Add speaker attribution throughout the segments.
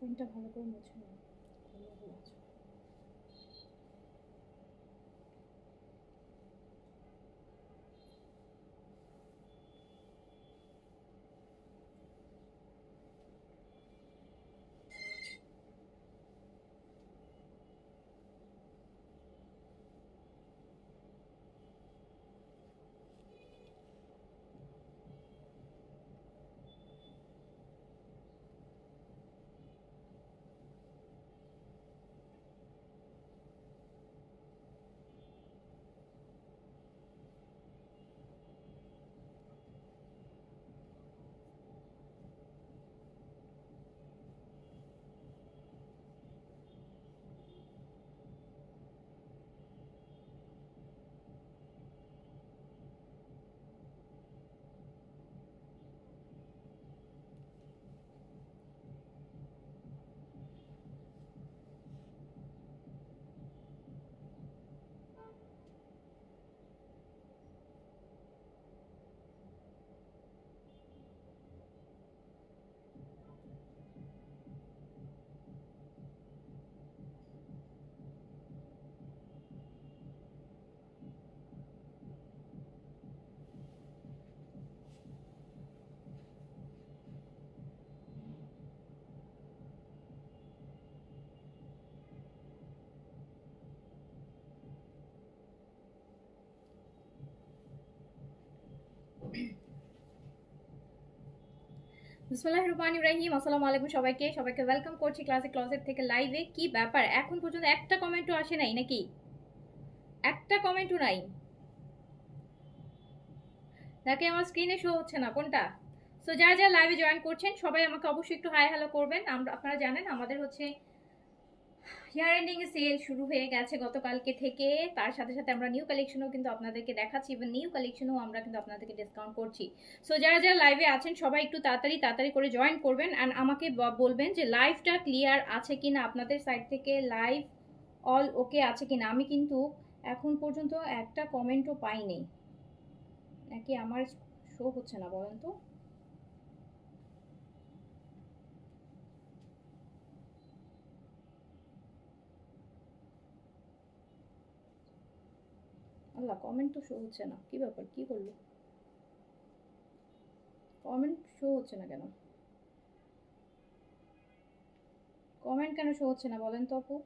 Speaker 1: স্ক্রিনটা ভালো করে মুছে নাও। বিসমিল্লাহির রহমানির রহিম। আসসালামু আলাইকুম সবাইকে ওয়েলকাম করছি ক্লাসিক ক্লজেট থেকে লাইভে। কি ব্যাপার, এখন পর্যন্ত একটা কমেন্টও আসে নাই নাকি? একটা কমেন্টও নাই নাকি? আমার স্ক্রিনে শো হচ্ছে না কোনটা? সো যারা যারা লাইভে জয়েন করছেন সবাই আমাকে অবশ্যই একটু হাই হ্যালো করবেন। আপনারা জানেন আমাদের হচ্ছে ইয়ার এন্ডিং এ সেল শুরু হয়ে গেছে গতকালকে থেকে। তার সাথে সাথে আমরা নিউ কালেকশনও কিন্তু আপনাদেরকে দেখাচ্ছি, ইভেন নিউ কালেকশনও আমরা কিন্তু আপনাদেরকে ডিসকাউন্ট করছি। সো যারা যারা লাইভে আছেন সবাই একটু তাড়াতাড়ি করে জয়েন করবেন অ্যান্ড আমাকে বলবেন যে লাইভটা ক্লিয়ার আছে কিনা, আপনাদের সাইড থেকে লাইভ অল ওকে আছে কিনা। আমি কিন্তু এখন পর্যন্ত একটা কমেন্টও পাইনি, নাকি আমার শো হচ্ছে না বলেন তো? আল্লাহ, কমেন্ট তো শো হচ্ছে না, কি ব্যাপার, কি করলো? কমেন্ট শো হচ্ছে না কেন? কমেন্ট কেন শো হচ্ছে না বলেন তো আপু?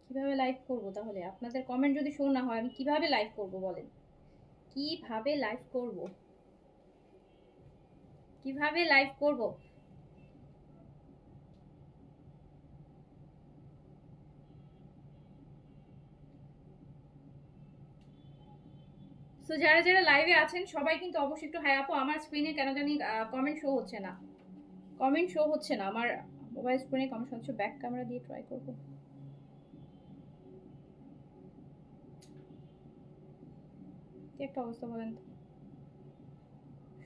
Speaker 1: কিভাবে লাইভ করব তাহলে? আপনাদের কমেন্ট যদি শো না হয় আমি কিভাবে লাইভ করব বলেন? কিভাবে লাইভ করব? কিভাবে লাইভ করব? সো যারা যারা লাইভে আছেন সবাই কিন্তু অবশ্যই একটু হাই। আপু আমার স্ক্রিনে কেন জানি কমেন্ট শো হচ্ছে না, কমেন্ট শো হচ্ছে না আমার মোবাইল স্ক্রিনে কমেন্ট শো হচ্ছে। ব্যাক ক্যামেরা দিয়ে ট্রাই করব। কি একটা অবস্থা বলেন তো?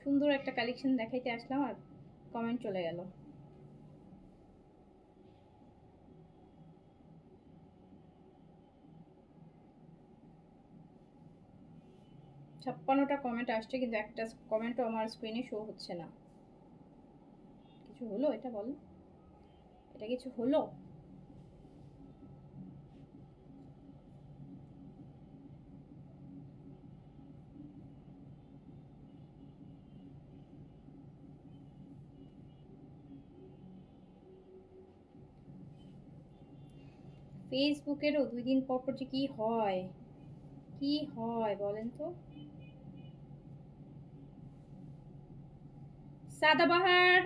Speaker 1: সুন্দর একটা কালেকশন দেখাইতে আসলাম আর কমেন্ট চলে গেল। 56টা কমেন্ট আসছে কিন্তু একটা কমেন্টও আমার স্ক্রিনে শো হচ্ছে না। কিছু হলো এটা বল, এটা কিছু হলো? ফেসবুকেরও 2 দিন পর পর যে কি হয়, কি হয় বলেন তো? সাদাবাহার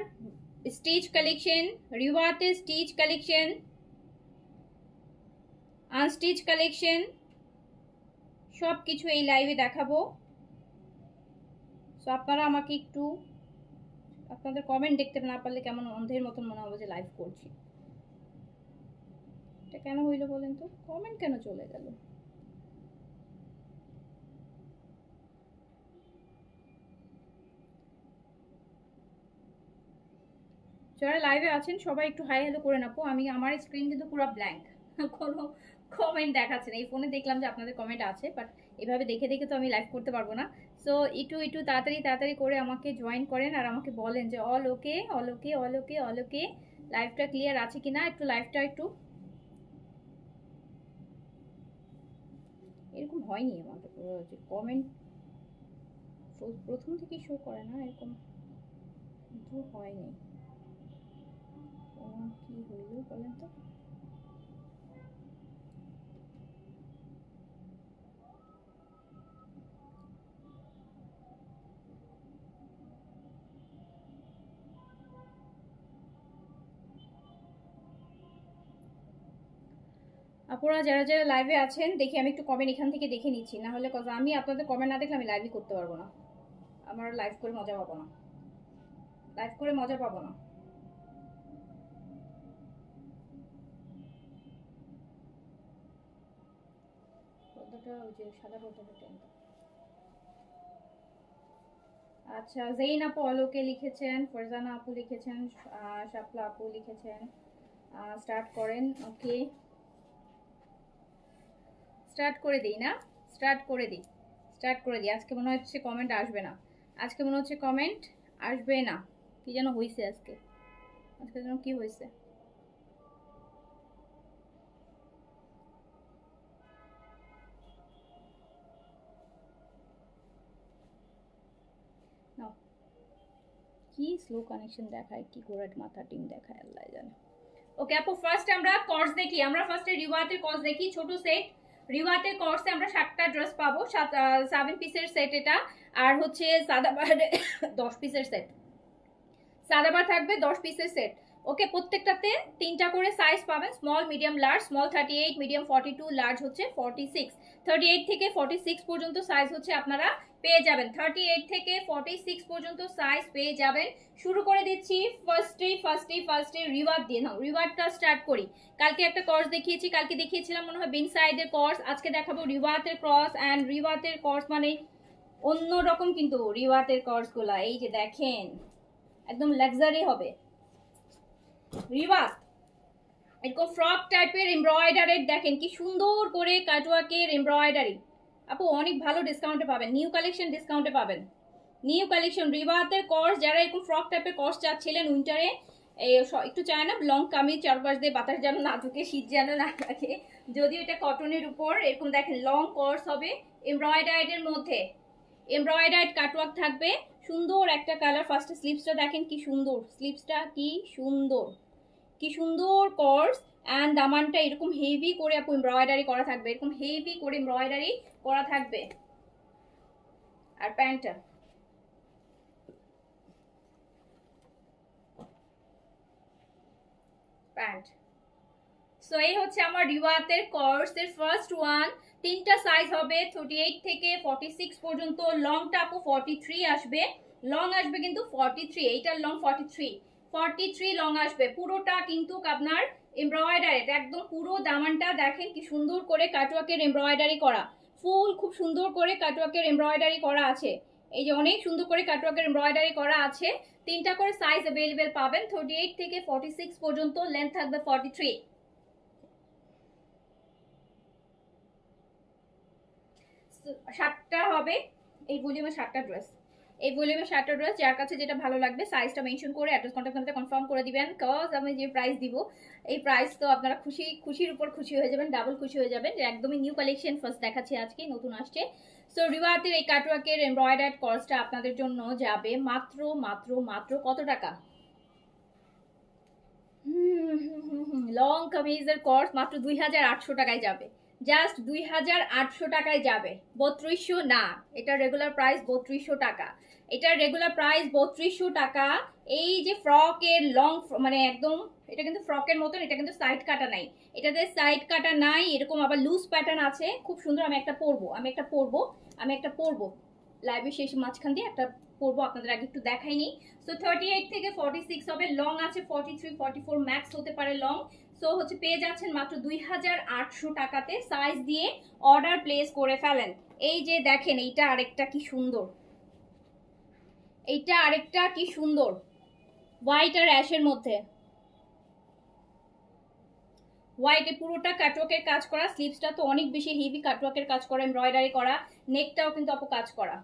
Speaker 1: স্টিচ কালেকশন, রিওয়াতে স্টিচ কালেকশন, আনস্টিচ কালেকশন, সব কিছু এই লাইভে দেখাবো। সো আপনারা আমাকে একটু, আপনাদের কমেন্ট দেখতে না পারলে কেমন অন্ধের মতন মনে হবে যে লাইভ করছি। এটা কেন হইলো বলেন তো? কমেন্ট কেন চলে গেল? যারা লাইভে আছেন সবাই একটু হাই হ্যালো করে নাপো। আমি আমার স্ক্রিন কিন্তু পুরো ব্ল্যাঙ্ক, কোনো কমেন্ট দেখাচ্ছে না। এই ফোনে দেখলাম যে আপনাদের কমেন্ট আছে, বাট এভাবে দেখে দেখে তো আমি লাইভ করতে পারবো না। সো একটু একটু তাড়াতাড়ি তাড়াতাড়ি করে আমাকে জয়েন করেন আর আমাকে বলেন যে all okay all okay all okay all ওকে, লাইভটা ক্লিয়ার আছে কিনা, একটু লাইভটা একটু এরকম হয়নি আমাদের যে কমেন্ট প্রথম থেকেই শো করে না এরকম, কিন্তু হয়নি। কি হইল বলেন তো? আপনারা যারা যারা লাইভে আছেন দেখি আমি একটু কমেন্ট এখান থেকে দেখে নিচ্ছি, না হলে কথা আমি আপনাদের কমেন্ট না দেখলে আমি লাইভই করতে পারবো না, আমার লাইভ করে মজা পাবো না, লাইভ করে মজা পাবো না। পর্দাটা ওই যে সাদা পর্দাটা টেনটা। আচ্ছা, জেইন আপু অলোকে লিখেছেন, ফরজানা আপু লিখেছেন, শাপলা আপু লিখেছেন। স্টার্ট করেন। ওকে, স্টার্ট করে দিই না, স্টার্ট করে দিই, স্টার্ট করে দিই। আজকে মনে হচ্ছে কমেন্ট আসবে না, আজকে মনে হচ্ছে কমেন্ট আসবে না, কি যেন হয়েছে আজকে, আজকে যেন কি হয়েছে। কি স্লো কানেকশন দেখায়, কি করে মাথা টিম দেখায় আল্লাহ জানে। ওকে আপু, ফার্স্ট আমরা কর্স দেখি, আমরা ফার্স্টে রিওয়াতের কর্স দেখি, ছোট সেট রিওয়াতের কর্সে আমরা 7টা ড্রেস পাবো, 7 পিসের সেট এটা, আর হচ্ছে সাদাবাহার 10 পিসের সেট, সাদাবাহার থাকবে 10 পিসের সেট। ওকে, প্রত্যেকটাতে 3টা করে সাইজ পাবেন, small medium large, small 38, medium 42, large হচ্ছে 46, 38 থেকে 46 পর্যন্ত সাইজ হচ্ছে আপনারা পেয়ে যাবেন, 38 থেকে 46 পর্যন্ত সাইজ পেয়ে যাবেন। শুরু করে দিচ্ছি ফার্স্টে রিওয়ার্ড দিয়ে। নাও রিওয়ার্ডটা স্টার্ট করি। কালকে একটা কোর্স দেখিয়েছি, কালকে দেখিয়েছিলাম মনে হয় বিন সাইডের কোর্স, আজকে দেখাবো রিওয়ার্ডের কোর্স। এন্ড রিওয়ার্ডের কোর্স মানে অন্যরকম, কিন্তু রিওয়ার্ডের কোর্সগুলা এই যে দেখেন একদম লাক্সারি হবে। রিওয়ার্ড এরকম ফ্রক টাইপের এমব্রয়ডারির দেখেন কি সুন্দর করে কাটওয়ার্কের এমব্রয়ডারি। আপু অনেক ভালো ডিসকাউন্টে পাবেন, নিউ কালেকশন ডিসকাউন্টে পাবেন, নিউ কালেকশন রিওয়াতের কর্স। যারা এরকম ফ্রক টাইপের কর্স চাচ্ছিলেন উইন্টারে, একটু চায় না লং কামিজ, চারপাশ দিয়ে বাতাস যেন না ঢুকে, শীত যেন না থাকে, যদিও এটা কটনের উপর, এরকম দেখেন লং কর্স হবে এমব্রয়ডারির মধ্যে, এমব্রয়ডারিড কাটওয়ার্ক থাকবে, সুন্দর একটা কালার। ফার্স্টে স্লিভসটা দেখেন কি সুন্দর, স্লিভসটা কি সুন্দর, কি সুন্দর কর্স। অ্যান্ড দামানটা এরকম হেভি করে আপু এমব্রয়ডারি করা থাকবে, এরকম হেভি করে এমব্রয়ডারি করা থাকবে। আর প্যান্টটা প্যান্ট। সো এই হচ্ছে আমার রিওয়াতের কোর্সের ফার্স্ট ওয়ান। 3টা সাইজ হবে, 38 থেকে 46 পর্যন্ত, লংটা আপু 43 আসবে, লং আসবে কিন্তু 43, এইটার লং 43 লং আসবে। পুরোটা কিন্তু আপনার এমব্রয়ডারি, একদম পুরো দামানটা দেখেন কি সুন্দর করে কাটওয়ার্কের এমব্রয়ডারি করা, ফুল খুব সুন্দর করে কাটওয়ার্কের এমব্রয়ডারি করা আছে, এই যে অনেক সুন্দর করে কাটওয়ার্কের এমব্রয়ডারি করা আছে। 3টা করে সাইজ अवेलेबल পাবেন, 38 থেকে 46 পর্যন্ত, লেন্থ থাকবে 43। 7টা হবে এই ভলিউমে, 7টা ড্রেস, এই ভলিউমে 7টা ড্রেস। যার কাছে যেটা ভালো লাগবে সাইজটা মেনশন করে অ্যাড্রেস কন্ট্যাক্ট নাম্বারটা কনফার্ম করে দিবেন, কজ আমি যে প্রাইস দিব এই প্রাইস তো আপনারা খুশির উপর খুশি হয়ে যাবেন, ডাবল খুশি হয়ে যাবেন, যে একদমই নিউ কালেকশন ফার্স্ট দেখাচ্ছি আজকে, নতুন আসছে। সো রিওয়াতের এই কাটওয়ার্কের এমব্রয়ডার্ড কস্টটা আপনাদের জন্য যাবে মাত্র মাত্র মাত্র কত টাকা? লং কামিজের কোর্স মাত্র 2800 টাকায় যাবে, জাস্ট 2800 টাকায় যাবে, 3200 না, এটা রেগুলার প্রাইস 3200 টাকা, এটার রেগুলার প্রাইস 3200 টাকা। এই যে ফ্রকের লং মানে একদম, এটা কিন্তু ফ্রকের মতন, এটা কিন্তু সাইড কাটা নাই, এটাতে সাইড কাটা নাই, এরকম আবার লুজ প্যাটার্ন আছে, খুব সুন্দর। আমি একটা পরবো লাইভে শেষ মাঝখান দিয়ে একটা পরবো, আপনাদের আগে একটু দেখাইনি। সো 38 থেকে 46 হবে, লং আছে 43 44 ম্যাক্স হতে পারে লং। সো হচ্ছে পেয়ে যাচ্ছেন মাত্র 2800 টাকাতে, সাইজ দিয়ে অর্ডার প্লেস করে ফেলেন। এই যে দেখেন এইটা আরেকটা কি সুন্দর, এইটা আরেকটা কি সুন্দর, হোয়াইট আর অ্যাশের মধ্যে, হোয়াইটে পুরোটা কাটওয়ার্কের কাজ করা, স্লিভসটা তো অনেক বেশি হেভি কাটওয়ার্কের কাজ করা, এমব্রয়ডারি করা, নেকটাও কিন্তু আপু কাজ করা,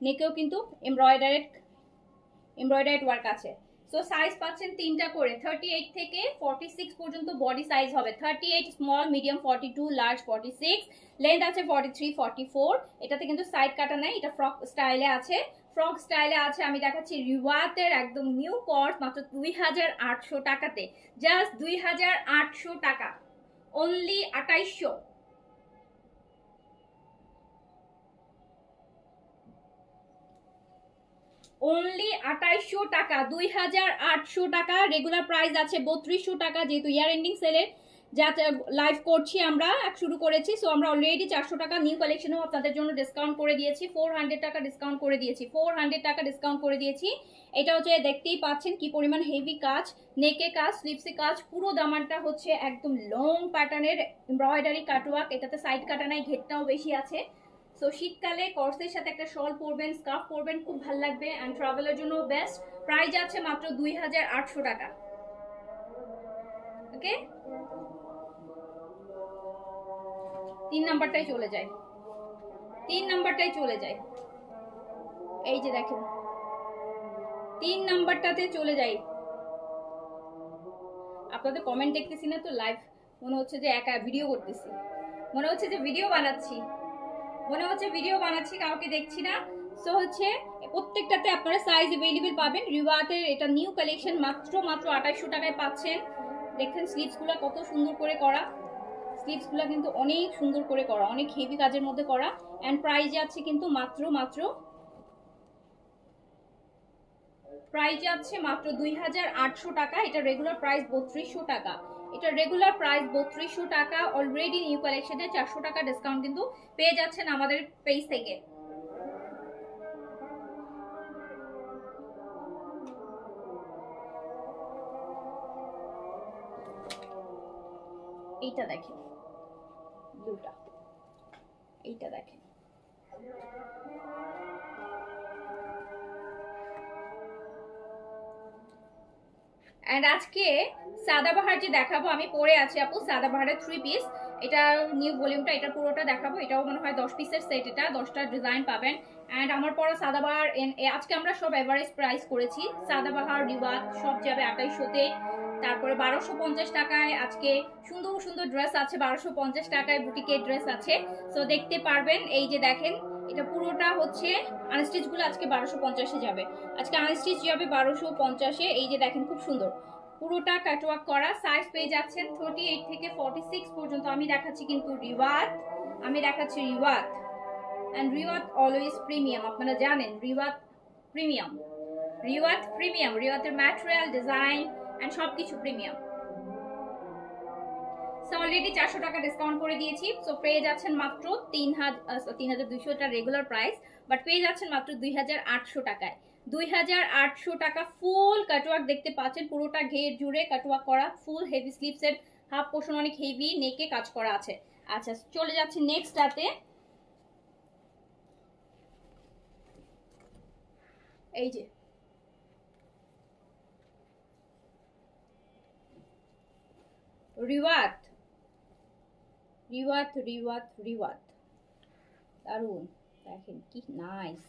Speaker 1: নেকেও কিন্তু এমব্রয়ডারি ওয়ার্ক আছে। সো সাইজ পাচ্ছেন তিনটা করে, 38 থেকে 46 পর্যন্ত বডি সাইজ হবে। 38 স্মল, মিডিয়াম 42, লার্জ 46, লেন্থ আছে 43 44। এটাতে কিন্তু সাইড কাটা নাই, এটা ফ্রক স্টাইলে আছে। ফ্রক স্টাইলে আছে। আমি দেখাচ্ছি রিওয়াতের একদম নিউ কর্স মাত্র 2800 টাকাতে, জাস্ট 2800 টাকা, অনলি 2800। অনলি 2800 টাকা, 2800 টাকা। রেগুলার প্রাইস আছে 3200 টাকা, যেহেতু ইয়ার এন্ডিং সেলের যাতে লাইভ করছি আমরা শুরু করেছি। সো আমরা অলরেডি 400 টাকা নিউ কালেকশনও আপনাদের জন্য ডিসকাউন্ট করে দিয়েছি, 400 টাকা ডিসকাউন্ট করে দিয়েছি, 400 টাকা ডিসকাউন্ট করে দিয়েছি। এটা হচ্ছে দেখতেই পাচ্ছেন কি পরিমাণ হেভি কাজ, নেকে কাজ, স্লিপসে কাজ, পুরো দামানটা হচ্ছে একদম লং প্যাটার্নের এমব্রয়ডারি কাটওয়ার্ক। এটাতে সাইড কাটা নাই, ঘেরটাও বেশি আছে। সো শীতকালে কর্সের সাথে একটা শল পরবেন, স্কার্ফ পরবেন, খুব ভালো লাগবে অ্যান্ড ট্রাভেলের জন্য বেস্ট। প্রাইস আছে মাত্র 2800 টাকা। ওকে, 3 নাম্বারটাই চলে যায়, 3 নাম্বারটাই চলে যায়। এই যে দেখেন 3 নাম্বারটাতে চলে যাই। আপনাদের কমেন্ট দেখতেছি না তো, লাইভ মনে হচ্ছে যে একা ভিডিও করতেছি, মনে হচ্ছে যে ভিডিও বানাচ্ছি, কাউকে দেখছি না। সো হচ্ছে প্রত্যেকটাতে আপনারা সাইজ अवेलेबल পাবেন। রিওয়াতের এটা নিউ কালেকশন, মাত্র 2800 টাকায় পাচ্ছেন। দেখেন স্লিভসগুলো কত সুন্দর করে করা, স্লিভসগুলো কিন্তু অনেক সুন্দর করে করা, অনেক হেভি কাজের মধ্যে করা। এন্ড প্রাইস আছে কিন্তু মাত্র 2800 টাকা। এটা রেগুলার প্রাইস 3200 টাকা, এটা রেগুলার প্রাইস 3200 টাকা। অলরেডি নিউ কালেকশনে 400 টাকা ডিসকাউন্ট কিন্তু পেয়ে যাচ্ছেন আমাদের পেজ থেকে। এইটা দেখেন ব্লুটা, এইটা দেখেন এন্ড আজকে সাদাবাহার যে দেখাবো, আমি পরে আছি আপু সাদাবাহারের 3 পিস, এটা নিউ ভলিউমটা, এটা পুরোটা দেখাবো। এটাও মনে হয় 10 পিসের সেট, এটা 10টা ডিজাইন পাবেন। এন্ড আমার পরা সাদাবাহার আজকে আমরা সব এভারেজ প্রাইস করেছি। সাদাবাহার রিওয়াত সব যাবে 2800-তে, তারপরে 1250 টাকায় আজকে সুন্দর সুন্দর ড্রেস আছে, 1250 টাকায় বুটিকের ড্রেস আছে। সো দেখতে পারবেন, এই যে দেখেন এটা পুরোটা হচ্ছে আনস্টিচ গুলো আজকে 1250-এ যাবে, আজকে আনস্টিচ যাবে 1250-এ। এই যে দেখেন খুব সুন্দর পুরোটা কাটওয়ার্ক করা। সাইজ পেয়ে যাচ্ছেন 38 থেকে 46 পর্যন্ত। আমি দেখাচ্ছি কিন্তু রিওয়াত, এন্ড রিওয়াত অলওয়েজ প্রিমিয়াম, আপনারা জানেন রিওয়াত প্রিমিয়াম, রিওয়াতের ম্যাটেরিয়াল, ডিজাইন এন্ড সবকিছু প্রিমিয়াম। সো অলরেডি 400 টাকা ডিসকাউন্ট করে দিয়েছি। সো পেয়ে যাচ্ছেন মাত্র 3200, এটা রেগুলার প্রাইস, বাট পেয়ে যাচ্ছেন মাত্র 2800 টাকায়। 2800 টাকা ফুল কাটওয়ার্ক দেখতে পাচ্ছেন, পুরোটা ঘের জুড়ে কাটওয়ার্ক করা, ফুল হেভি স্লিভসের হাফ পোর্শন অনেক হেভি, নেকে কাজ করা আছে। আচ্ছা চলে যাচ্ছি নেক্সটটাতে। এই যে রিওয়াত দারুন, দেখেন কি নাইস।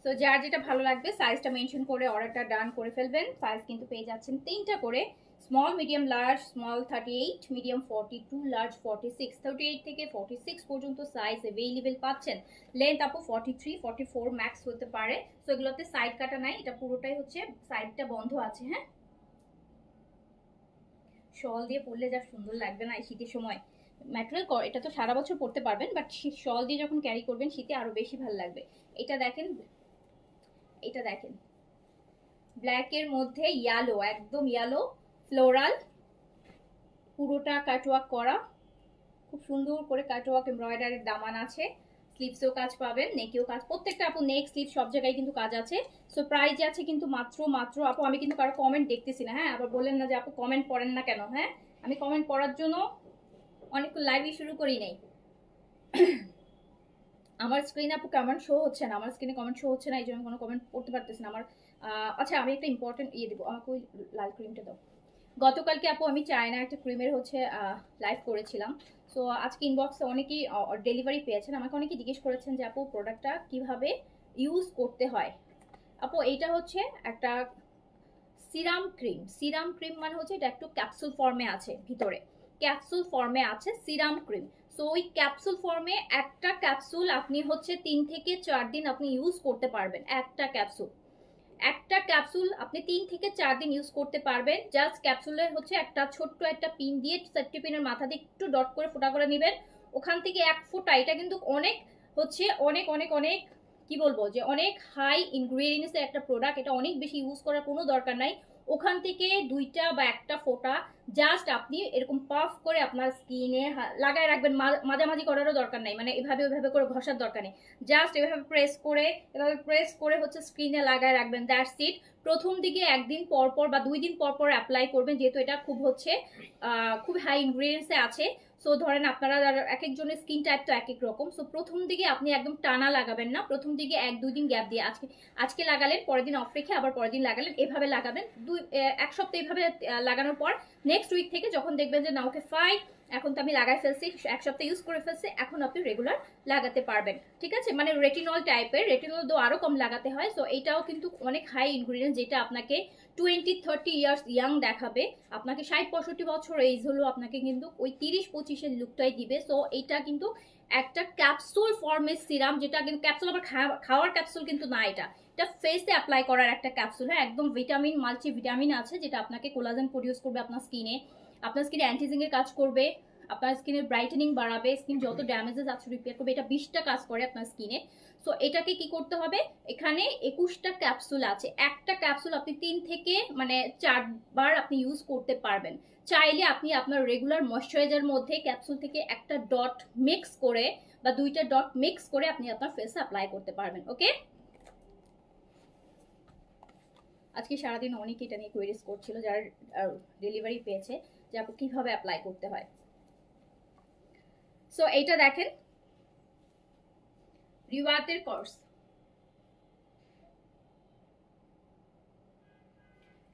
Speaker 1: সো যার যেটা ভালো লাগবে সাইজটা মেনশন করে অর্ডারটা ডান করে ফেলবেন। সাইজ কিন্তু পেয়ে যাচ্ছেন 3টা করে, small, medium, large. Small 38, medium 42, large 46। 38 থেকে 46 পর্যন্ত সাইজ अवेलेबल পাচ্ছেন। লেন্থ আপু 43 44 ম্যাক্স হতে পারে। সো এগুলোতে সাইড কাটা নাই, এটা পুরোটাই হচ্ছে সাইডটা বন্ধ আছে। হ্যাঁ, শল দিয়ে পরলে যা সুন্দর লাগবে না এই শীতের সময়। ম্যাটেরিয়াল এটা তো সারা বছর পরতে পারবেন, বাট শল দিয়ে যখন ক্যারি করবেন শীতে আরো বেশি ভালো লাগবে। এটা দেখেন ব্ল্যাকের মধ্যে ইয়েলো, একদম ইয়েলো ফ্লোরাল, পুরোটা কাটওয়ার্ক করা, খুব সুন্দর করে কাটওয়ার্ক এমব্রয়ডারির দামান আছে। স্লিভসেও কাজ পাবেন, নেকেও কাজ, প্রত্যেকটা আপু নেক স্লিভ সব জায়গায় কিন্তু কাজ আছে। সো প্রাইস আছে কিন্তু মাত্র আপু, আমি কিন্তু কারো কমেন্ট দেখতেছি না, হ্যাঁ আবার বললেন না যে আপু কমেন্ট পড়েন না কেন। হ্যাঁ, আমি কমেন্ট পড়ার জন্য অনেকক্ষণ লাইভই শুরু করি নাই। আমার স্ক্রিনে আপু কমেন্ট শো হচ্ছে না, আমার স্ক্রিনে কমেন্ট শো হচ্ছে না, এই জন্য কোনো কমেন্ট পড়তে পারতেছি না আমার। আচ্ছা আমি একটা ইম্পর্টেন্ট দেবো, আমাকে ওই লাল ক্রিমটা দাও। গতকালকে আপু আমি চায়না একটা ক্রিমের হচ্ছে লাইভ করেছিলাম। সো আজকে ইনবক্সে অনেকেই ডেলিভারি পেয়েছেন, আমাকে অনেকেই জিজ্ঞেস করেছেন যে আপু প্রোডাক্টটা কিভাবে ইউজ করতে হয়। আপু এইটা হচ্ছে একটা সিরাম ক্রিম। সিরাম ক্রিম মানে হচ্ছে এটা একটু ক্যাপসুল ফর্মে আছে, ভিতরে ক্যাপসুল ফর্মে আছে সিরাম ক্রিম। সো ওই ক্যাপসুল ফর্মে একটা ক্যাপসুল আপনি হচ্ছে 3 থেকে 4 দিন আপনি ইউজ করতে পারবেন। একটা ক্যাপসুল আপনি 3 থেকে 4 দিন ইউজ করতে পারবেন। জাস্ট ক্যাপসুলের হচ্ছে একটা ছোট্ট একটা পিন দিয়ে, সেফটি পিনের মাথা দিয়ে একটু ডট করে ফোঁটা করে নেবেন। ওখান থেকে এক ফোঁটা, এটা কিন্তু অনেক হচ্ছে অনেক অনেক অনেক কি বলবো যে অনেক হাই ইনগ্রেডিয়েন্টসের একটা প্রোডাক্ট, এটা অনেক বেশি ইউজ করার কোনো দরকার নাই। ওখান থেকে 2টা বা একটা ফোঁটা জাস্ট আপনি এরকম পাফ করে আপনার স্কিনে লাগায় রাখবেন। মাঝামাঝি করারও দরকার নাই, মানে এভাবে ওইভাবে করে ঘষার দরকার নেই। জাস্ট এভাবে প্রেস করে হচ্ছে স্কিনে লাগায় রাখবেন, দ্যাটস ইট। প্রথম দিকে 1 দিন পর পর বা 2 দিন পর পর অ্যাপ্লাই করবেন, যেহেতু এটা খুব হচ্ছে খুব হাই ইনগ্রেডিয়েন্টসে আছে। সো ধরেন আপনারা এক একজনের স্কিন টাইপ তো এক এক রকম। সো প্রথম দিকে আপনি একদম টানা লাগাবেন না, প্রথম দিকে 1-2 দিন গ্যাপ দিয়ে, আজকে লাগালেন, পরের দিন অফ রেখে আবার পরের দিন লাগালেন, এভাবে লাগাবেন। 1 সপ্তাহ এভাবে লাগানোর পর নেক্সট উইক থেকে যখন দেখবেন যে না ওকে ফাইন, এখন তো আমি লাগাই ফেলছি, 1 সপ্তাহ ইউজ করে ফেলছি, এখন আপনি রেগুলার লাগাতে পারবেন। ঠিক আছে, মানে রেটিনল টাইপের, রেটিনল তো আরো কম লাগাতে হয়। সো এটাও কিন্তু অনেক হাই ইনগ্রিডিয়েন্ট, যেটা আপনাকে 20-30 ইয়ার্স ইয়াং দেখাবে। আপনাকে 60-65 বছর এইজ হলো আপনাকে কিন্তু ওই 30-25-এর লুকটাই দিবে। সো এটা কিন্তু একটা ক্যাপসুল ফর্মের সিরাম, যেটা কিন্তু ক্যাপসুল আবার খাওয়ার ক্যাপসুল কিন্তু না, এটা ফেসে অ্যাপ্লাই করার একটা ক্যাপসুল। হ্যাঁ, একদম ভিটামিন, মাল্টি ভিটামিন আছে, যেটা আপনাকে কোলাজেন প্রডিউস করবে আপনার স্কিনে, অ্যান্টিজিং এর কাজ করবে, আপনার স্কিনের ব্রাইটেনিং বাড়াবে, স্কিন যত ড্যামেজেস আছে রিপেয়ার করবে, এটা 20টা কাজ করে আপনার স্কিনে। সো এটাকে কি করতে হবে, এখানে 21টা ক্যাপসুল আছে, একটা ক্যাপসুল আপনি 3 থেকে 4 বার আপনি ইউজ করতে পারবেন। চাইলে আপনি আপনার রেগুলার ময়শ্চারাইজার মধ্যে ক্যাপসুল থেকে একটা ডট মিক্স করে বা 2টা ডট মিক্স করে আপনি আপনার ফেসে অ্যাপ্লাই করতে পারবেন। ওকে, আজকে সারাদিন অনেকে এটা নিয়ে কোয়েরিজ করছিল, যারা ডেলিভারি পেয়েছে, যে আপু কিভাবে অ্যাপ্লাই করতে হয়। সো এইটা দেখেন, রিওয়াতের কোর্স,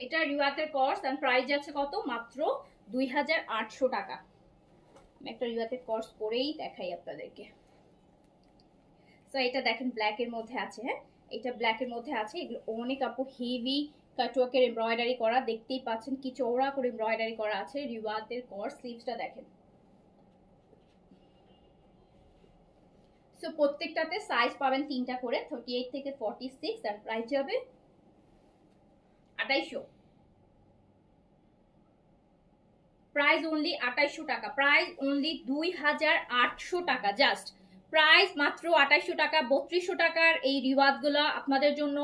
Speaker 1: এটা রিওয়াতের কোর্স, এন্ড প্রাইস যাচ্ছে কত, মাত্র 2800 টাকা। আমি একটা রিওয়াতের কোর্স করেই দেখাই আপনাদেরকে। সো এটা দেখেন ব্ল্যাক এর মধ্যে আছে। হ্যাঁ, এটা ব্ল্যাক এর মধ্যে আছে। এগুলো অনেক আপু হেভি কাটওয়ার্কের এমব্রয়ডারি করা, দেখতেই পাচ্ছেন কি চওড়া করে এমব্রয়ডারি করা আছে। রিওয়াতের কোর্স, স্লিভসটা দেখেন। সো প্রত্যেকটাতে সাইজ পাবেন 3টা করে, 38 থেকে 46, আর প্রাইস যাবে 2800। প্রাইস অনলি 2800 টাকা, প্রাইস অনলি 2800 টাকা, জাস্ট প্রাইস মাত্র 2800 টাকা। 3200 টাকার এই রিওয়াজ গুলো আপনাদের জন্য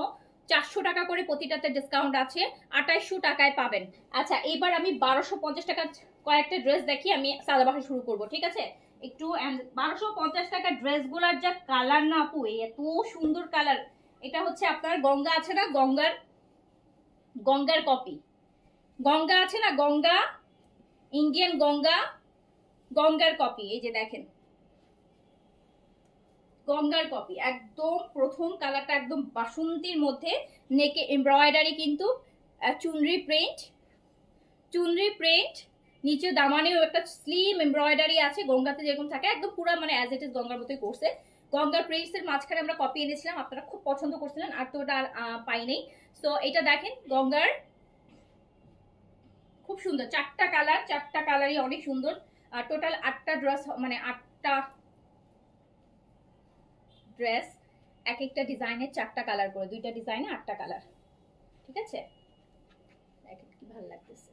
Speaker 1: 400 টাকা করে প্রতিটাতে ডিসকাউন্ট আছে, 2800 টাকায় পাবেন। আচ্ছা, এবার আমি 1250 টাকা কয়েকটা ড্রেস দেখি, আমি সাদাবাহর শুরু করব, ঠিক আছে? একটু 1250 টাকা ড্রেসগুলোর যা কালার না আপু, এত সুন্দর কালার। এটা হচ্ছে আপনার গঙ্গা আছে না, গঙ্গার কপি, গঙ্গা আছে না, গঙ্গা, ইন্ডিয়ান গঙ্গার কপি। এই যে দেখেন গঙ্গার কপি, একদম প্রথম কালারটা একদম বাসন্তীর মধ্যে, নেকে এমব্রয়ডারি কিন্তু চুনরি প্রিন্ট, নিচে দামানেও একটা স্লিম এমব্রয়ডারি আছে, গঙ্গাতে যেরকম থাকে একদম পুরো মানে অ্যাজ ইট ইজ গঙ্গার মতোই করছে। গঙ্গার প্রিন্টস এর মাঝখানে আমরা কপি এনেছিলাম, আপনারা খুব পছন্দ করছিলেন, আর তো ওটা পাই নেই। সো এটা দেখেন গঙ্গার, খুব সুন্দর, 4টা কালার, 4টা কালারই অনেক সুন্দর। টোটাল 8টা ড্রেস, মানে 8টা ড্রেস, এক একটা ডিজাইনে 4টা কালার করে, 2টা ডিজাইনে 8টা কালার। ঠিক আছে, দেখেন কি ভালো লাগতেছে।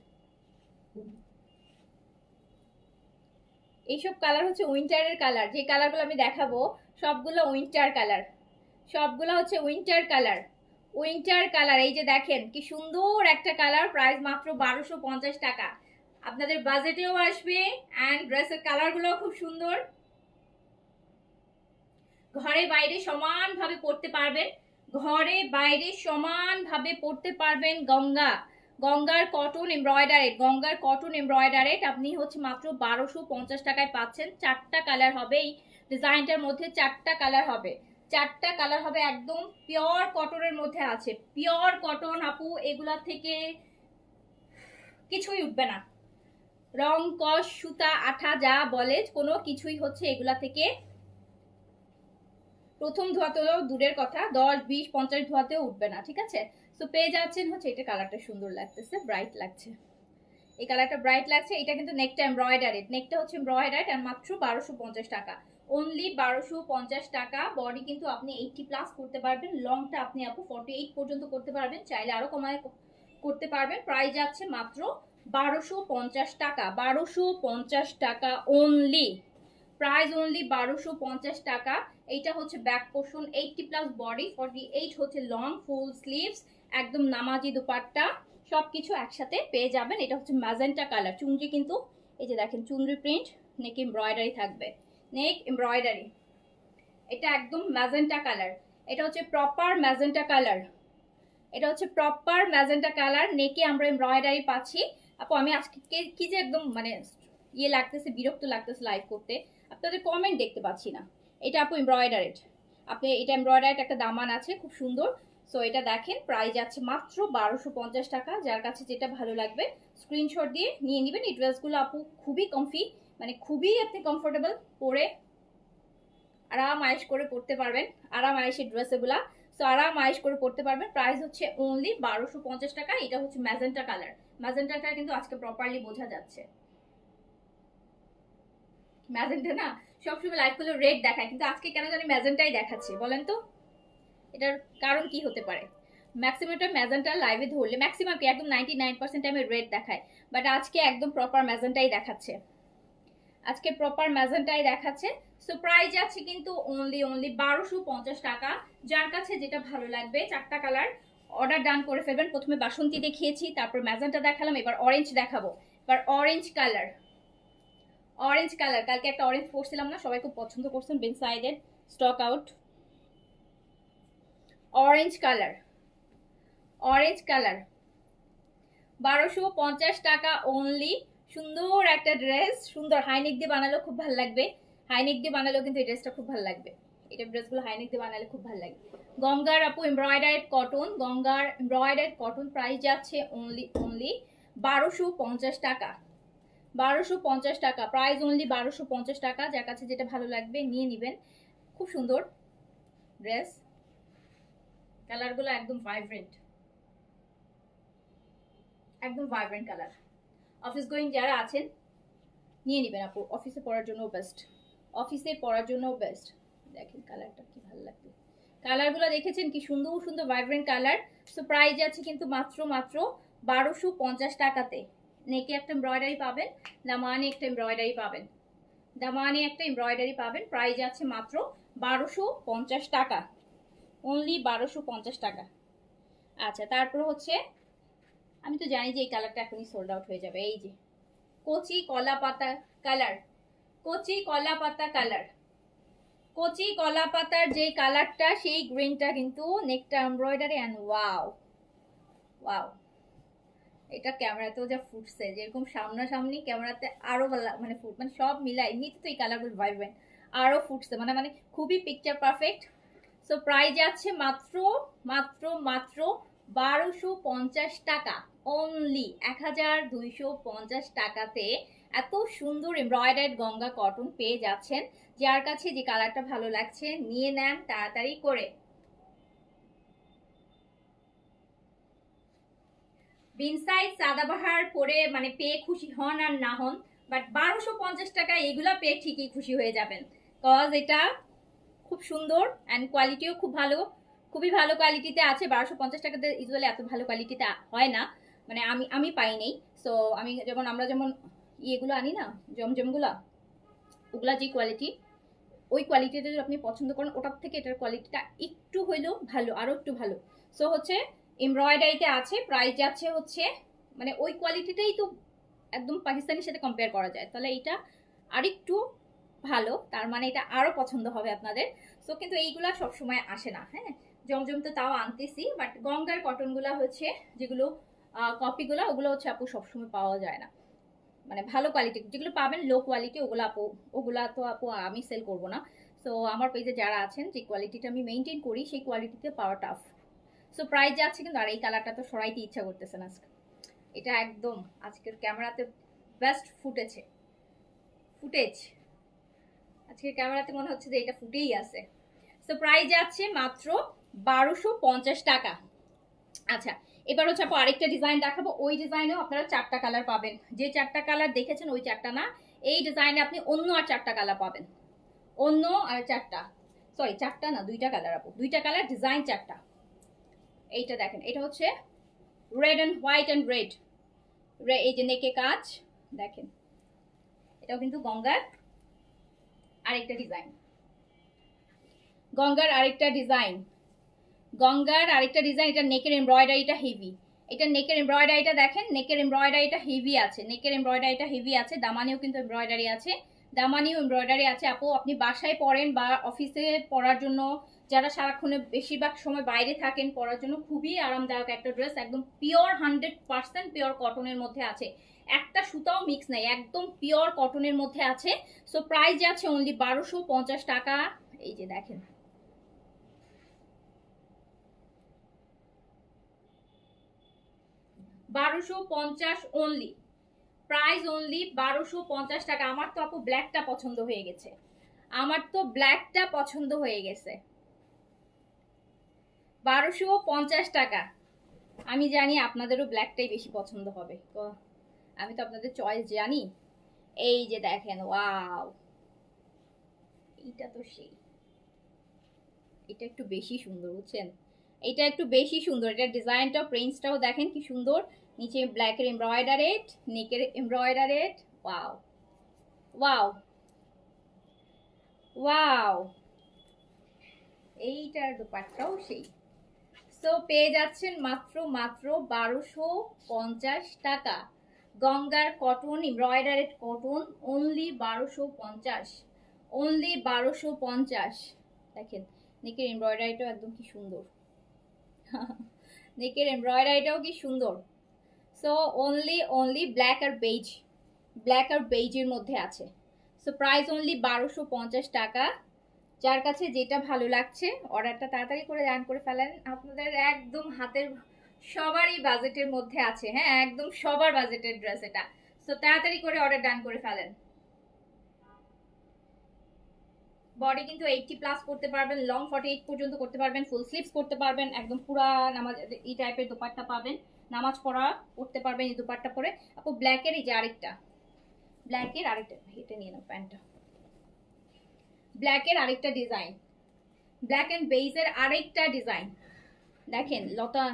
Speaker 1: এইসব কালার হচ্ছে উইন্টারের কালার, যে কালারগুলো আমি দেখাবো সবগুলো উইন্টার কালার, সবগুলো হচ্ছে উইন্টার কালার। এই যে দেখেন কি সুন্দর একটা কালার, প্রাইস মাত্র 1250 টাকা, আপনাদের বাজেটেও আসবে, অ্যান্ড ড্রেসের কালারগুলো খুব সুন্দর, ঘরে বাইরে সমানভাবে পড়তে পারবেন, ঘরে বাইরে সমানভাবে পড়তে পারবেন। গঙ্গার কটন এমব্রয়ডারেড আপনি হচ্ছে মাত্র 1250 টাকায় পাচ্ছেন। 4টা কালার হবে এই ডিজাইনটার মধ্যে, 4টা কালার হবে, 4টা কালার হবে, একদম পিওর কটনের মধ্যে আছে, পিওর কটন আপু। এগুলা থেকে কিছুই উঠবে না। রং কস সুতা আঠা যা বলে কোনো কিছুই হচ্ছে এগুলা থেকে প্রথম ধোয়াতেও দূরের কথা, 10, 20, 50 ধোয়াতেও উঠবে না, ঠিক আছে। তো পেয়ে যাচ্ছেন হচ্ছে এটা কালারটা সুন্দর লাগতেছে, ব্রাইট লাগছে, এই কালারটা ব্রাইট লাগছে। এটা কিন্তু নেকটা এমব্রয়ডারি, নেকটা হচ্ছে এমব্রয়ডারি আর মাত্র 1250 টাকা, অনলি 1250 টাকা। বডি কিন্তু আপনি 80+ করতে পারবেন, লংটা আপনি আপু 48 পর্যন্ত করতে পারবেন, চাইলে আরো কমায় করতে পারবেন। প্রাইস যাচ্ছে মাত্র 1250 টাকা, 1250 টাকা অনলি, প্রাইস অনলি 1250 টাকা। এইটা হচ্ছে ব্যাক পোর্শন, 80+ বডি, 48 হচ্ছে লং ফুল স্লিভস, একদম নামাজি দুপাট্টা, সবকিছু একসাথে পেয়ে যাবেন। এটা হচ্ছে ম্যাজেন্টা কালার, চুনরি কিন্তু এই যে দেখেন চুনরি প্রিন্ট, নেক এমব্রয়ডারি থাকবে, নেক এমব্রয়ডারি, এটা একদম ম্যাজেন্টা কালার, এটা হচ্ছে প্রপার ম্যাজেন্টা কালার, এটা হচ্ছে প্রপার ম্যাজেন্টা কালার, নেকে আমরা এমব্রয়ডারি পাচ্ছি। আপু আমি আজকে কি যে একদম মানে ইয়ে লাগতেছে, বিরক্ত লাগতেছে লাইভ করতে, আপনাদের কমেন্ট দেখতে পাচ্ছি না। এটা আপু এমব্রয়ডারিড, আপনি এটা এমব্রয়ডারিড একটা দামান আছে খুব সুন্দর। সো এটা দেখেন প্রাইস আছে মাত্র 1250 টাকা, যার কাছে যেটা ভালো লাগবে স্ক্রিনশট দিয়ে নিয়ে নেবেন। এই ড্রেসগুলো আপু খুবই কমফি, মানে খুবই আপনি কমফোর্টেবল, পরে আরাম আয়েশ করে পড়তে পারবেন, আরাম আয়েশের ড্রেস এগুলা, সো আরাম আয়েশ করে পড়তে পারবেন। প্রাইস হচ্ছে অনলি 1250 টাকা। এটা হচ্ছে ম্যাজেন্টা কালার, ম্যাজেন্টাটা কিন্তু আজকে প্রপারলি বোঝা যাচ্ছে, ম্যাজেন্টা না সবসময় লাইভ গুলো রেড দেখায়, কিন্তু আজকে কেন জানি ম্যাজেন্টাই দেখাচ্ছে, বলেন তো এটার কারণ কি হতে পারে। ম্যাক্সিমামটা ম্যাজেন্টা লাইভে ধরলে ম্যাক্সিমাম কি একদম 99% টাইমে রেড দেখায়, বাট আজকে একদম প্রপার ম্যাজেন্টাই দেখাচ্ছে, আজকে প্রপার ম্যাজেন্টাই দেখাচ্ছে। সো প্রাইস আছে কিন্তু অনলি 1250 টাকা, যার কাছে যেটা ভালো লাগবে, চারটা কালার অর্ডার ডান করে ফেলবেন। প্রথমে বাসন্তী দেখিয়েছি, তারপর ম্যাজেন্টা দেখালাম, এবার অরেঞ্জ দেখাবো, এবার অরেঞ্জ কালার, অরেঞ্জ কালার, কালকে একটা অরেঞ্জ পরছিলাম না, সবাই খুব পছন্দ করছেন, বিন সাইডেড stock out, orange colour, orange colour 1250 টাকা অনলি। সুন্দর একটা ড্রেস, সুন্দর হাইনেক দিয়ে বানালেও খুব ভালো লাগবে, হাইনেক দিয়ে বানালেও কিন্তু এই ড্রেসটা খুব ভালো লাগবে, এটা ড্রেসগুলো হাইনেক দিয়ে বানালে খুব ভালো লাগবে। গঙ্গার আপু এমব্রয়ডারিড কটন, গঙ্গার এমব্রয়ডারিড কটন, প্রাইস যাচ্ছে অনলি 1250 টাকা, 1250 টাকা, প্রাইস অনলি 1250 টাকা। যার কাছে যেটা ভালো লাগবে নিয়ে নেবেন, খুব সুন্দর ড্রেস, কালারগুলো একদম ভাইব্রেন্ট, একদম ভাইব্রেন্ট কালার। অফিস গোয়িং যারা আছেন নিয়ে নেবেন আপু, অফিসে পড়ার জন্য বেস্ট, অফিসে পড়ার জন্য বেস্ট। দেখেন কালারটা কি ভালো লাগবে, কালারগুলো দেখেছেন কি সুন্দর সুন্দর ভাইব্রেন্ট কালার। সো প্রাইস আছে কিন্তু মাত্র 1250 টাকাতে। নেকে একটা এমব্রয়ডারি পাবেন, দামানে একটা এমব্রয়ডারি পাবেন, দামানে একটা এমব্রয়ডারি পাবেন। প্রাইস আছে মাত্র 1250 টাকা, অনলি 1250 টাকা। আচ্ছা তারপর হচ্ছে আমি তো জানি যে এই কালারটা এখনই সোল্ড আউট হয়ে যাবে, এই যে কচি কলা পাতা কালার, কচি কলা পাতা কালার, কচি কলা পাতার যে কালারটা সেই গ্রিনটা কিন্তু নেকটা এমব্রয়ডারি অ্যান্ড ওয়াও ওয়াও, এটা ক্যামেরাতেও যা ফুটছে, যেরকম সামনাসামনি ক্যামেরাতে আরো মানে মানে সব মিলাই এমনিতে তো এই কালারগুলো ভাইবেন আরো ফুটছে, মানে মানে খুবই পিকচার পারফেক্ট। সো প্রাইস যাচ্ছে মাত্র মাত্র মাত্র 1250 টাকা অনলি, 1250 টাকাতে এত সুন্দর এমব্রয়ডার্ড গঙ্গা কটন পেয়ে যাচ্ছেন। যার কাছে যে কালারটা ভালো লাগছে নিয়ে নেন তাড়াতাড়ি করে। বিনসাইড সাদাবাহার পরে মানে পেয়ে খুশি হন আর না হন, বাট 1250 টাকা এগুলা পেয়ে ঠিকই খুশি হয়ে যাবেন, কজ এটা খুব সুন্দর অ্যান্ড কোয়ালিটিও খুব ভালো, খুবই ভালো কোয়ালিটিতে আছে। 1250 টাকাতে ইউজুয়ালি এত ভালো কোয়ালিটিতে হয় না, মানে আমি পাই নেই। সো আমি যেমন আমরা যেমন ইয়েগুলো আনি না জমজমগুলা, ওগুলা যে কোয়ালিটি, ওই কোয়ালিটিটা যদি আপনি পছন্দ করেন ওটার থেকে এটার কোয়ালিটিটা একটু হইলেও ভালো, আরও একটু ভালো। সো হচ্ছে এমব্রয়ডারিতে আছে, প্রাইস যাচ্ছে হচ্ছে মানে ওই কোয়ালিটিটাই তো একদম পাকিস্তানির সাথে কম্পেয়ার করা যায়, তাহলে এইটা আরেকটু ভালো, তার মানে এটা আরও পছন্দ হবে আপনাদের। সো কিন্তু এইগুলা সবসময় আসে না, হ্যাঁ জমজম তো তাও আনতেছি, বাট গঙ্গার কটনগুলা হচ্ছে যেগুলো কপিগুলো ওগুলো হচ্ছে আপু সবসময় পাওয়া যায় না, মানে ভালো কোয়ালিটি যেগুলো পাবেন লো কোয়ালিটি ওগুলো আপু, ওগুলা তো আপু আমি সেল করব না। সো আমার পেজে যারা আছেন যে কোয়ালিটিটা আমি মেনটেন করি সেই কোয়ালিটিতে পাওয়া টাফ। সো প্রাইস যাচ্ছে কিন্তু, আর এই কালারটা তো সরাইতে ইচ্ছা করতেছে না, এটা একদম আজকের ক্যামেরাতে বেস্ট ফুটেজ আজকের ক্যামেরাতে মনে হচ্ছে যে এটা ফুটেই আছে। সো প্রাইস যাচ্ছে মাত্র 1250 টাকা। আচ্ছা, এবার হচ্ছে আপু আরেকটা ডিজাইন দেখাবো। ওই ডিজাইনেও আপনারা 4টা কালার পাবেন। যে 4টা কালার দেখেছেন ওই 4টা না, এই ডিজাইনে আপনি অন্য আর 4টা কালার পাবেন। অন্য আর 4টা, সরি 4টা না, 2টা কালার আপু, 2টা কালার, ডিজাইন 4টা। এইটা দেখেন, এটা হচ্ছে red and white and red. এই যে নেকে কাজ দেখেন, এটাও কিন্তু গঙ্গার আরেকটা ডিজাইন। গঙ্গার আরেকটা ডিজাইন, গঙ্গার আরেকটা ডিজাইন। এটা নেকের এমব্রয়ডারিটা হেভি। এটা নেকের এমব্রয়ডারিটা দেখেন, নেকের এমব্রয়ডারিটা হেভি আছে, নেকের এমব্রয়ডারিটা হেভি আছে। দামানিও কিন্তু এমব্রয়ডারি আছে, দামানিও এমব্রয়ডারি আছে। আপু আপনি বাসায় পরেন বা অফিসে পরার জন্য, যারা সারাক্ষণে বেশিরভাগ সময় বাইরে থাকেন, পরার জন্য খুবই আরামদায়ক একটা ড্রেস। একদম পিওর 100% পিওর কটনের মধ্যে আছে, একটা সুতাও মিক্স নাই, একদম পিওর কটনের মধ্যে আছে। সো প্রাইস যাচ্ছে অনলি 1250 টাকা। এই যে দেখেন, 1250 অনলি, প্রাইস অনলি 1250 টাকা। আমার তো আপু ব্ল্যাকটা পছন্দ হয়ে গেছে, আমার তো ব্ল্যাকটা পছন্দ হয়ে গেছে। 1250 টাকা। আমি জানি আপনাদেরও ব্ল্যাকটাই বেশি পছন্দ হবে, তো আমি তো আপনাদের চয়েস জানি। এই যে দেখেন, ওয়াও, এইটা তো সেই, এটা একটু বেশি সুন্দর বুঝছেন, এটা একটু বেশি সুন্দর। এটা ডিজাইনটাও প্রিন্টসটাও দেখেন কি সুন্দর, নিচে ব্ল্যাকের এমব্রয়ডারেড, নেকের এমব্রয়ডারেড। ওয়াও ওয়াও ওয়াও, এইটার দোপাট্টাও সেই। সো পেয়ে যাচ্ছেন মাত্র 1250 টাকা। গঙ্গার কটন এমব্রয়ডারেড কটন, অনলি 1250, অনলি 1250। দেখেন নেকের এমব্রয়ডারিটাও একদম কি সুন্দর, নেকের এমব্রয়ডারিটাও কি সুন্দর। সো অনলি অনলি ব্ল্যাক আর বেজ, ব্ল্যাক আর বেজের মধ্যে আছে। সো প্রাইস অনলি 1250 টাকা। যার কাছে যেটা ভালো লাগছে অর্ডারটা তাড়াতাড়ি করে ডান করে ফেলেন। আপনাদের একদম হাতের সবারই বাজেটের মধ্যে আছে, হ্যাঁ একদম সবার বাজেটের ড্রেস এটা। সো তাড়াতাড়ি করে অর্ডার ডান করে ফেলেন। বডি কিন্তু 80+ করতে পারবেন, লং 48 পর্যন্ত করতে পারবেন, ফুল স্লিভস করতে পারবেন, একদম পুরা নামাজ এই টাইপের দোপাট্টা পাবেন, নামাজ পড়া করতে পারবেন এই দোপাট্টা পরে। আপু ব্ল্যাকের এই যে আরেকটা, ব্ল্যাকের আরেকটা, এটা নিয়ে নাও প্যান্টটা, ব্ল্যাকের আরেকটা ডিজাইন, ব্ল্যাক এন্ড বেজের আরেকটা ডিজাইন দেখেন। লতা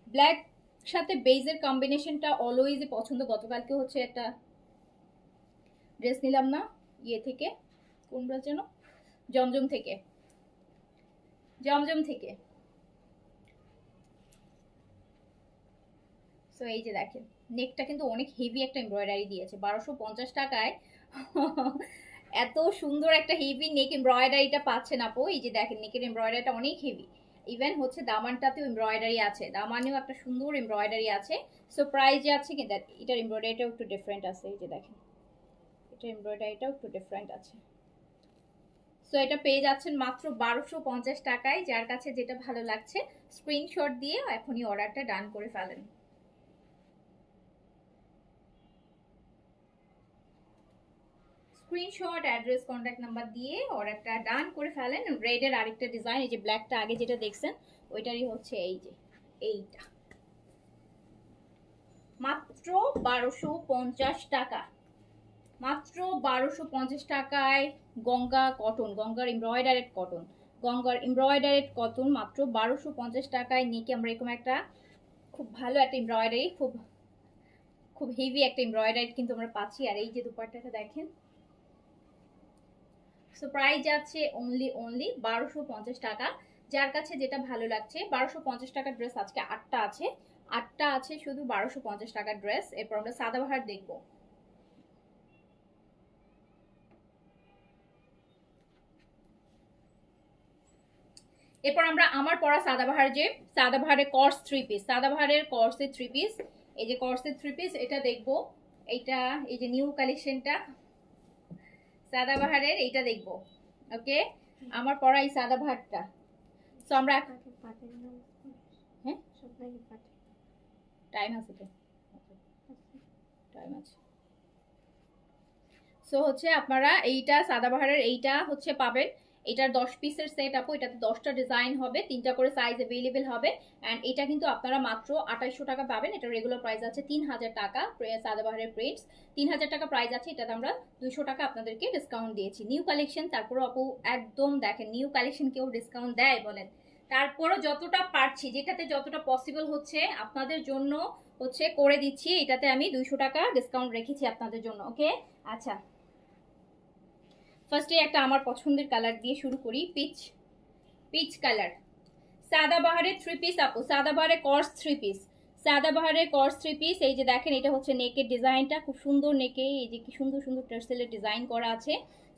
Speaker 1: ব্ল্যাক সাথে বেজের কম্বিনেশনটা অলওয়েজই পছন্দ। গতকালকে হচ্ছে একটা ড্রেস নিলাম না ইয়ে থেকে, কোন ড্রেস যেন, জমজম থেকে, জমজম থেকে। সো এই যে দেখেন, নেকটা কিন্তু অনেক হেভি একটা এমব্রয়ডারি দিয়েছে 1250 টাকায়। এত সুন্দর একটা হেভি নেক এমব্রয়ডারিটা পাচ্ছেন আপু। এই যে দেখেন নেকের এমব্রয়ডারিটা অনেক হেভি, ইভেন হচ্ছে দামানটাতেও এমব্রয়ডারি আছে, দামানেও একটা সুন্দর এমব্রয়ডারি আছে। সো প্রাইস যাচ্ছে কিন্তু এটার এমব্রয়ডারিটাও একটু ডিফারেন্ট আছে, এই যে দেখেন এটা এমব্রয়ডারিটাও একটু ডিফারেন্ট আছে। সো এটা পেয়ে যাচ্ছেন মাত্র 1250 টাকায়। যার কাছে যেটা ভালো লাগছে স্ক্রিনশট দিয়ে এখনই অর্ডারটা ডান করে ফেলেন। স্ক্রিনশট, অ্যাড্রেস, কন্ট্যাক্ট নাম্বার দিয়ে অর্ডারটা ডান করে ফেলেন। রেডের আরেকটা ডিজাইন, এই যে ব্ল্যাকটা আগে যেটা দেখছেন ওইটারই হচ্ছে এই যে এইটা, মাত্র 1250 টাকা, মাত্র 1250 টাকায় গঙ্গা কটন, গঙ্গার এমব্রয়ডারেড কটন, গঙ্গার এমব্রয়ডারেড কটন মাত্র 1250 টাকায়। নিয়ে আমরা এরকম একটা খুব ভালো একটা এমব্রয়ডারি, খুব খুব হেভি একটা এমব্রয়ডারি কিন্তু আমরা পাচ্ছি। আর এই যে দুপাট্টাটা দেখেন। সো প্রাইস যাচ্ছে অনলি অনলি 1250 টাকা। যার কাছে যেটা ভালো লাগছে, 1250 টাকার ড্রেস আজকে 8টা আছে, 8টা আছে শুধু 1250 টাকার ড্রেস। এরপর আমরা সাদাবাহার দেখবো। এরপর আমরা আমার পরা সাদাবাহার, যে সাদাবাহারের কর্স 3 পিস, সাদাবাহারের কর্সের 3 পিস, এই যে কর্সের 3 পিস এটা দেখবো। এইটা এই যে নিউ কালেকশনটা সাদাবাহারের, এইটা দেখবো। ওকে, আমার পরা এই সাদাবাহারটা। সো আমরা হ্যাঁ টাইম আছে তো, টাইম আছে। সো হচ্ছে আপনারা এইটা সাদাবাহারের এইটা হচ্ছে পাবেন, এটার 10 পিসের সেট আপু, এটাতে 10টা ডিজাইন হবে, 3টা করে সাইজ অ্যাভেলেবেল হবে। অ্যান্ড এটা কিন্তু আপনারা মাত্র 2800 টাকা পাবেন। এটা রেগুলার প্রাইস আছে 3000 টাকা, সাদাবাহারের প্রিন্টস 3000 টাকা প্রাইস আছে, এটাতে আমরা 200 টাকা আপনাদেরকে ডিসকাউন্ট দিয়েছি। নিউ কালেকশন, তারপর আপু একদম দেখেন নিউ কালেকশন কেউ ডিসকাউন্ট দেয় বলেন? তারপরও যতটা পারছি, যেটাতে যতটা পসিবল হচ্ছে আপনাদের জন্য হচ্ছে করে দিচ্ছি। এটাতে আমি 200 টাকা ডিসকাউন্ট রেখেছি আপনাদের জন্য। ওকে, আচ্ছা ফার্স্টে একটা আমার পছন্দের কালার দিয়ে শুরু করি, পিচ পিচ কালার, সাদাবাহারের 3 পিস আপু, সাদাবাহারের কর্স 3 পিস, সাদাবাহারের কর্স 3 পিস। এই যে দেখেন এটা হচ্ছে নেকের ডিজাইনটা, খুব সুন্দর নেকে এই যে কি সুন্দর সুন্দর টার্সেলের ডিজাইন করা আছে।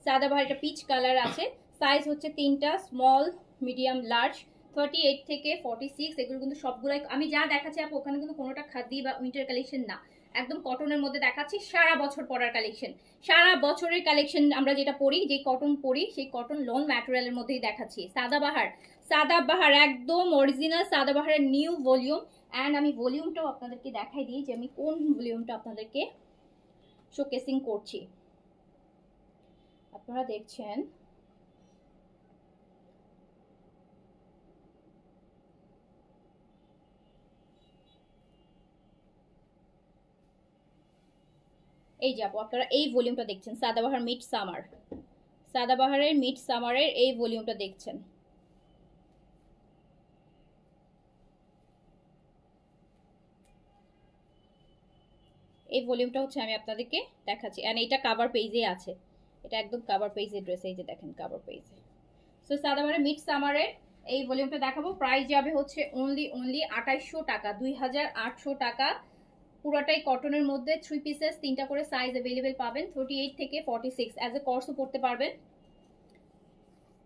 Speaker 1: সাদাবাহার এটা পিচ কালার আছে, সাইজ হচ্ছে 3টা, স্মল, মিডিয়াম, লার্জ, 38 থেকে 46। এগুলো কিন্তু সবগুলাই আমি যা দেখাচ্ছি আপু ওখানে কিন্তু কোনোটা খাদি বা উইন্টার কালেকশন না, একদম কটনের মধ্যে দেখাচ্ছি, সারা বছর পরার কালেকশন, সারা বছরের কালেকশন। আমরা যেটা পরি, যে কটন পরি, সেই কটন লোন ম্যাটেরিয়ালের মধ্যেই দেখাচ্ছি। সাদাবাহার, সাদাবাহার একদম অরিজিনাল সাদাবাহারের নিউ ভলিউম। অ্যান্ড আমি ভলিউমটাও আপনাদেরকে দেখাই দিই যে আমি কোন ভলিউমটা আপনাদেরকে শোকেসিং করছি। আপনারা দেখছেন এই যে আপু আপনারা এই ভলিউমটা দেখছেন, সাদাবাহার মিড সামার, সাদাবাহারের মিড সামারের এই ভলিউমটা দেখছেন। এই ভলিউমটা হচ্ছে আমি আপনাদেরকে দেখাচ্ছি। অ্যান্ড এটা কাভার পেজে আছে, এটা একদম কাভার পেজের ড্রেস, এই যে দেখেন কাভার পেজে। সো সাদাবাহারের মিড সামারের এই ভলিউমটা দেখাবো, প্রাইস যাবে হচ্ছে অনলি 2800 টাকা, 2800 টাকা। পুরোটাই কটনের মধ্যে, 3 পিসেস, 3টা করে সাইজ অ্যাভেলেবেল পাবেন, 38 থেকে 46। অ্যাজ এ কর্সও পরতে পারবেন,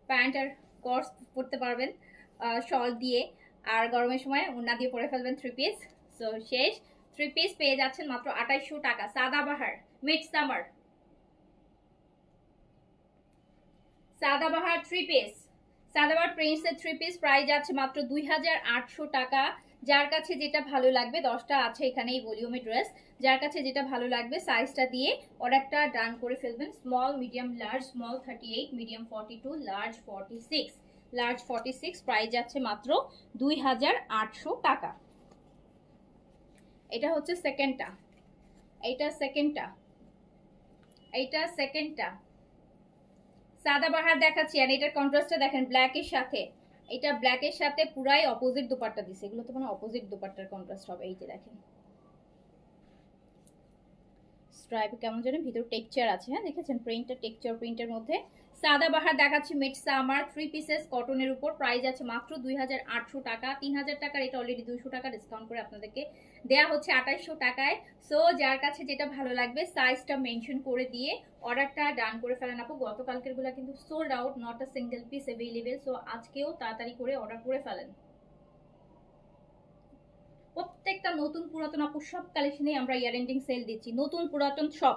Speaker 1: প্যান্ট আর কর্স পরতে পারবেন শল দিয়ে, আর গরমের সময় ওড়না দিয়ে পরে ফেলবেন 3 পিস। সো শেষ, 3 পিস পেয়ে যাচ্ছেন মাত্র 2800 টাকা। Sadabahar mid summer, Sadabahar 3 piece, Sadabahar প্রিন্সের 3 পিস প্রাইস আছে মাত্র 2800 টাকা। যার কাছে যেটা ভালো লাগবে, 10টা আছে এখানে এই ভলিউমের ড্রেস, যার কাছে যেটা ভালো লাগবে সাইজটা দিয়ে অর্ডারটা ডান করে ফেলবেন। Small, medium, large, small 38, medium 42, large 46, large 46, price যাচ্ছে মাত্র 2800 টাকা। এটা হচ্ছে সেকেন্ডটা, এইটা সেকেন্ডটা, এইটা সেকেন্ডটা সাদাবাহার দেখাচ্ছি। আর এটার কন্ট্রাস্টটা দেখেন ব্ল্যাকের সাথে, এটা ব্ল্যাকের সাথে পুরাই অপোজিট দুপাট্টা দিছে, এগুলো তো মানে অপোজিট দুপাট্টার কন্ট্রাস্ট হবে। এই যে দেখেন স্ট্রাইপ কেমন যেন ভিতর টেক্সচার আছে, হ্যাঁ দেখেছেন প্রিন্টটা, টেক্সচার প্রিন্টের মধ্যে। সাদাবাহার দেখাচ্ছি মিড সামার 3 পিসেস কটনের উপর, প্রাইস আছে মাত্র 2800 টাকা। 3000 টাকার এটা অলরেডি 200 টাকা ডিসকাউন্ট করে আপনাদেরকে দেয়া হচ্ছে 2800 টাকায়। সো যার কাছে যেটা ভালো লাগবে সাইজটা মেনশন করে দিয়ে অর্ডারটা ডান করে ফেলেন আপু। গতকালকের গুলা কিন্তু sold out, not a single piece available. So আজকেও তাড়াতাড়ি করে অর্ডার করে ফেলেন। প্রত্যেকটা নতুন পুরাতন আপু সব কালেকশনে আমরা ইয়ার এন্ডিং সেল দিচ্ছি, নতুন পুরাতন সব,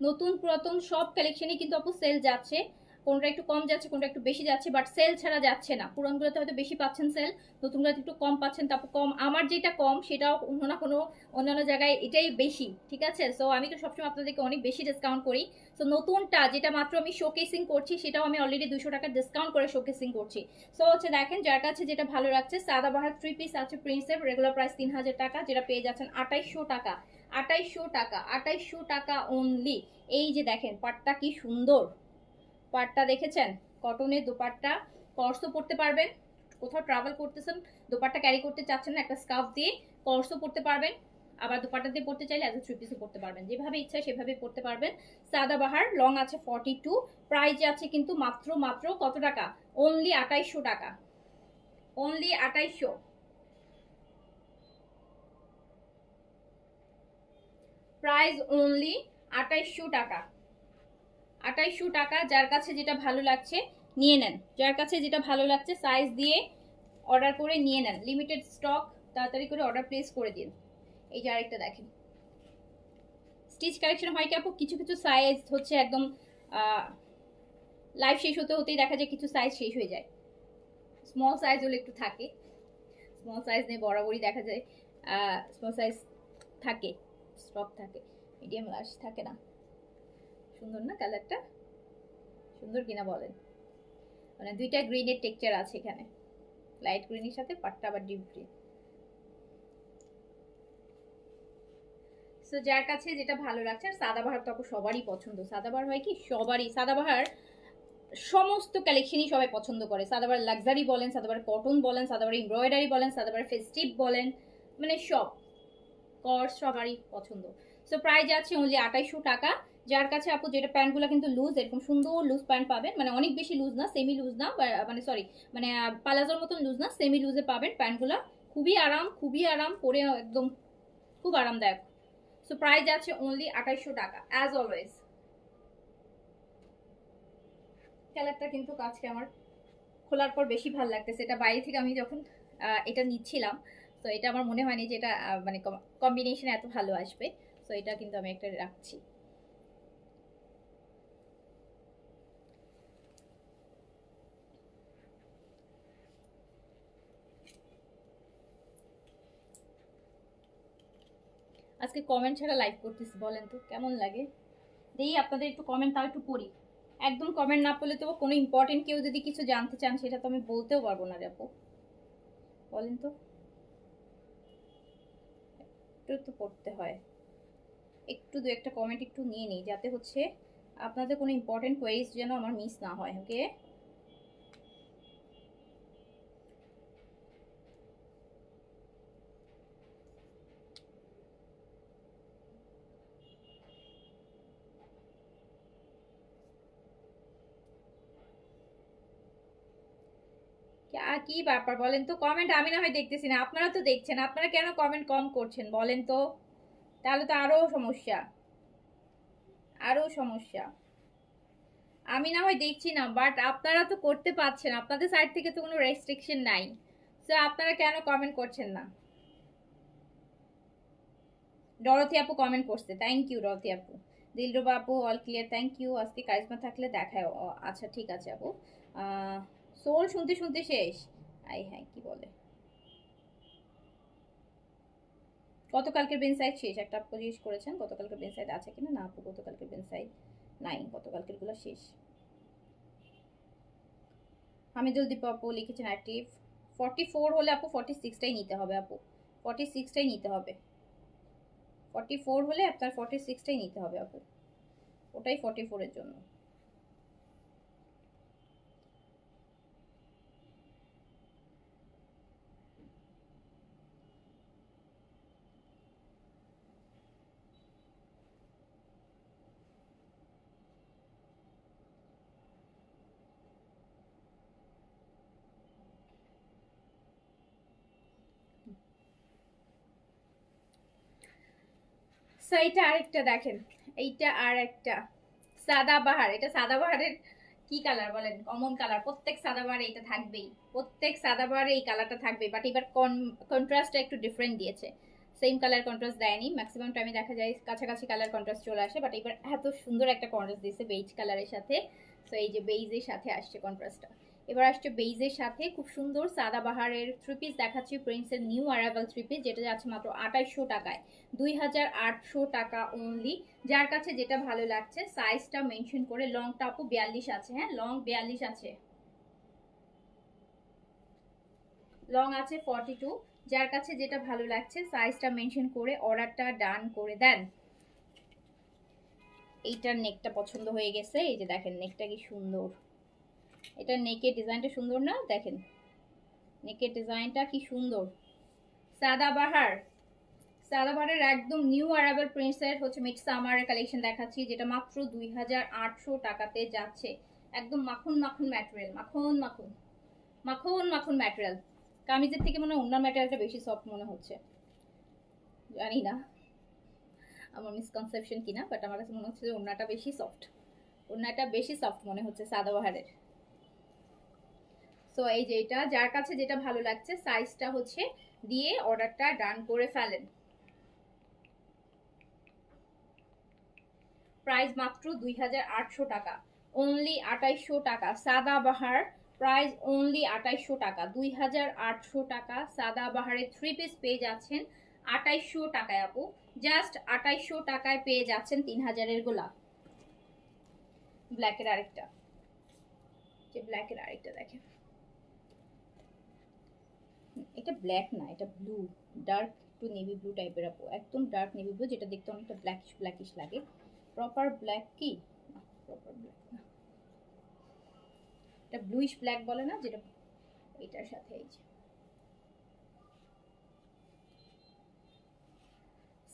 Speaker 1: নতুন পুরাতন সব কালেকশনই কিন্তু আপু সেল যাচ্ছে। কোনটা একটু কম যাচ্ছে, কোনটা একটু বেশি যাচ্ছে, বাট সেল ছাড়া যাচ্ছে না। পুরানগুলোতে হয়তো বেশি পাচ্ছেন সেল, নতুনগুলোতে একটু কম পাচ্ছেন। তারপর কম, আমার যেটা কম সেটাও অন্য না কোনো অন্যান্য জায়গায় এটাই বেশি, ঠিক আছে? সো আমি তো সবসময় আপনাদেরকে অনেক বেশি ডিসকাউন্ট করি। সো নতুনটা যেটা মাত্র আমি শোকেসিং করছি সেটাও আমি অলরেডি 200 টাকা ডিসকাউন্ট করে শোকেসিং করছি। সো হচ্ছে দেখেন যার কাছে যেটা ভালো লাগছে, সাদাবাহার 3 পিস আছে প্রিন্সেপ, রেগুলার প্রাইস 3000 টাকা, যেটা পেয়ে যাচ্ছেন 2800 টাকা, 2800 টাকা, 2800 টাকা অনলি। এই যে দেখেন পাটটা কি সুন্দর, পাটটা দেখেছেন, কটনের দোপাট্টা, কর্সও পরতে পারবেন, কোথাও ট্রাভেল করতেছেন দোপাট্টা ক্যারি করতে চাচ্ছেন না, একটা স্কার্ফ দিয়ে কর্সও পরতে পারবেন, আবার দোপাট্টা দিয়ে পরতে চাইলে এজ এ 3 পিসও পরতে পারবেন, যেভাবে ইচ্ছা সেভাবে পরতে পারবেন। সাদাবাহার লং আছে 42, প্রাইস আছে কিন্তু মাত্র মাত্র কত টাকা, অনলি 2800 টাকা, অনলি 2800, প্রাইস অনলি 2800 টাকা, 2800 টাকা। যার কাছে যেটা ভালো লাগছে নিয়ে নেন, যার কাছে যেটা ভালো লাগছে সাইজ দিয়ে অর্ডার করে নিয়ে নেন, লিমিটেড স্টক, তাড়াতাড়ি করে অর্ডার প্লেস করে দিন। এই যে আরেকটা দেখেন, স্টিচ কালেকশন হয় কি আপু, কিছু কিছু সাইজ হচ্ছে একদম লাইভ শেষ হতে হতেই দেখা যায় কিছু সাইজ শেষ হয়ে যায়, স্মল সাইজ হলে একটু থাকে। স্মল সাইজ নেই, বরাবরই দেখা যায় স্মল সাইজ থাকে, স্টক থাকে, মিডিয়াম লার্জ থাকে না। সুন্দর না কালারটা? সুন্দর কিনা বলেন? মানে দুইটা গ্রিনের টেক্সচার আছে এখানে, লাইট গ্রিনের সাথে পাট্টা আবার ডিপ গ্রিন। সো যার কাছে যেটা ভালো লাগছে, আর সাদাবাহার তো সবারই পছন্দ। সাদাবাহার হয় কি সবারই, সাদাবাহার সমস্ত কালেকশনই সবাই পছন্দ করে। সাদাবার লাক্সারি বলেন, সাদাবার কটন বলেন, সাদাবার এমব্রয়ডারি বলেন, সাদাবার ফেস্টিভ বলেন, মানে সব কর্স সবারই পছন্দ। সো প্রাইস আছে অনলি 2800 টাকা। যার কাছে আপু যেটা প্যান্টগুলো কিন্তু লুজ, এরকম সুন্দর লুজ প্যান্ট পাবেন, মানে অনেক বেশি লুজ না, সেমি লুজ না, মানে সরি মানে পালাজোর মতন লুজ না, সেমি লুজে পাবেন প্যান্টগুলো। খুবই আরাম, খুবই আরাম, পরে একদম খুব আরামদায়ক। সো প্রাইস আছে অনলি 2800 টাকা অ্যাজ অলওয়েজ। কালারটা কিন্তু আজকে আমার খোলার পর বেশি ভালো লাগতেছে। এটা বাইরে থেকে আমি যখন এটা নিচ্ছিলাম, তো এটা আমার মনে হয়নি যে এটা মানে কম্বিনেশন এত ভালো আসবে। তো এটা কিন্তু আমি একটা রাখছি। আজকে কমেন্ট ছাড়া লাইভ করতেছি, বলেন তো কেমন লাগে? দেখি আপনাদের একটু কমেন্ট তাও একটু পড়ি। একদম কমেন্ট না পড়লে তো কোনো ইম্পর্টেন্ট কেউ যদি কিছু জানতে চান সেটা তো আমি বলতেও পারবো না রে আপু, বলেন তো। একটু তো পড়তে হয়, একটু দু একটা কমেন্ট একটু নিয়ে নিই, যাতে হচ্ছে আপনাদের কোনো ইম্পর্টেন্ট কোয়েরিজ যেন আমার মিস না হয়। ওকে, আর কি ব্যাপার বলেন তো? কমেন্ট আমি না হয় দেখতেছি না, আপনারা তো দেখছেন, আপনারা কেন কমেন্ট কম করছেন বলেন তো? তাহলে তো আরো সমস্যা, আরো সমস্যা। আমি না হয় দেখছি না, বাট আপনারা তো করতে পারছেন, আপনাদের সাইড থেকে তো কোনো রেস্ট্রিকশন নাই। তো আপনারা কেন কমেন্ট করছেন না? ডরথি আপু কমেন্ট করছে, থ্যাংক ইউ ডরথি আপু। দিলরুবা আপু অল ক্লিয়ার, থ্যাংক ইউ। আজকে কারিজমা থাকলে দেখায়। আচ্ছা ঠিক আছে আপু। সোল শুনতে শুনতে শেষ। আই হ্যাঁ, কি বলে, গতকালকের বেনসাইড শেষ। একটা আপু জিজ্ঞেস করেছেন গতকালকের বেনসাইড আছে কিনা, না আপু গতকালকের বেনসাইড নাই, গতকালকের গুলো শেষ। হামিদুল দীপ আপু লিখেছেন অ্যাক্টিভ 44 হলে আপু 46টাই নিতে হবে আপু, 46টাই নিতে হবে। 44 হলে আপনার 46টাই নিতে হবে আপু, ওটাই 44 এর জন্য। সো এইটা আরেকটা দেখেন, এইটা আর একটা সাদাবাহার। এটা সাদাবাহারের কি কালার বলেন? কমন কালার, প্রত্যেক সাদাবাহারে এটা থাকবেই, প্রত্যেক সাদাবাহারে এই কালারটা থাকবে, বাট এবার কন্ট্রাস্টটা একটু ডিফারেন্ট দিয়েছে। সেম কালার কন্ট্রাস্ট দেয়নি, ম্যাক্সিমাম টাইমে দেখা যায় কাছাকাছি কালার কন্ট্রাস্ট চলে আসে, বাট এবার এত সুন্দর একটা কন্ট্রাস্ট দিয়েছে বেইজ কালারের সাথে। সো এই যে বেইজের সাথে আসছে কন্ট্রাস্টটা, এবার আসছে বেইজের সাথে খুব সুন্দর সাদাবাহারের থ্রি পিস দেখাচ্ছি, প্রিন্সের নিউ অ্যারাইভাল থ্রি পিস, যেটা যাচ্ছে মাত্র 2800 টাকায়, 2800 টাকা অনলি। যার কাছে যেটা ভালো লাগছে সাইজটা মেনশন করে, লংটা আপু 42 আছে, হ্যাঁ লং 42 আছে, লং আছে 42। যার কাছে যেটা ভালো লাগছে সাইজটা মেনশন করে অর্ডারটা ডান করে দেন। এইটার নেকটা পছন্দ হয়ে গেছে, এই যে দেখেন নেকটা কি সুন্দর, এটা নেকের ডিজাইনটা সুন্দর না? দেখেন নেকের ডিজাইনটা কি সুন্দর। সাদাবাহার, সাদাবাহারের একদম নিউ অ্যারাইভাল প্রিন্সের হচ্ছে মিড সামারের কালেকশন দেখাচ্ছি, যেটা মাত্র 2800 টাকাতে যাচ্ছে। একদম মাখন মাখন ম্যাটেরিয়াল, মাখন মাখন মাখন মাখন ম্যাটেরিয়াল। কামিজের থেকে মনে হয় ওনার ম্যাটেরিয়ালটা বেশি সফট মনে হচ্ছে, জানি না আমার মিসকনসেপশন কিনা, বাট আমার কাছে মনে হচ্ছে যে ওনাটা বেশি সফট, ওনাটা বেশি সফট মনে হচ্ছে সাদাবাহারের। সো এই যে এটা, যার কাছে যেটা ভালো লাগছে সাইজটা হচ্ছে দিয়ে অর্ডারটা ডান করে ফেলেন। প্রাইস মাত্র 2800 টাকা, অনলি 2800 টাকা। সাদাবাহার প্রাইস অনলি 2800 টাকা, 2800 টাকা। সাদাবাহারের 3 পিস পেয়ে যাচ্ছেন 2800 টাকায় আপু, জাস্ট 2800 টাকায় পেয়ে যাচ্ছেন 3000 গোলাপ। ব্ল্যাকের আরেকটা, যে ব্ল্যাকের আরেকটা দেখেন, এটা ব্ল্যাক না, এটা blue, dark to navy blue টাইপের আপু, একদম ডার্ক নেভি ব্লু, যেটা দেখতে অনেকটা ব্ল্যাকিশ ব্ল্যাকিশ লাগে। প্রপার ব্ল্যাক কি, প্রপার ব্ল্যাক না, এটা ব্লুইশ ব্ল্যাক বলে না যেটা, এটার সাথে এই যে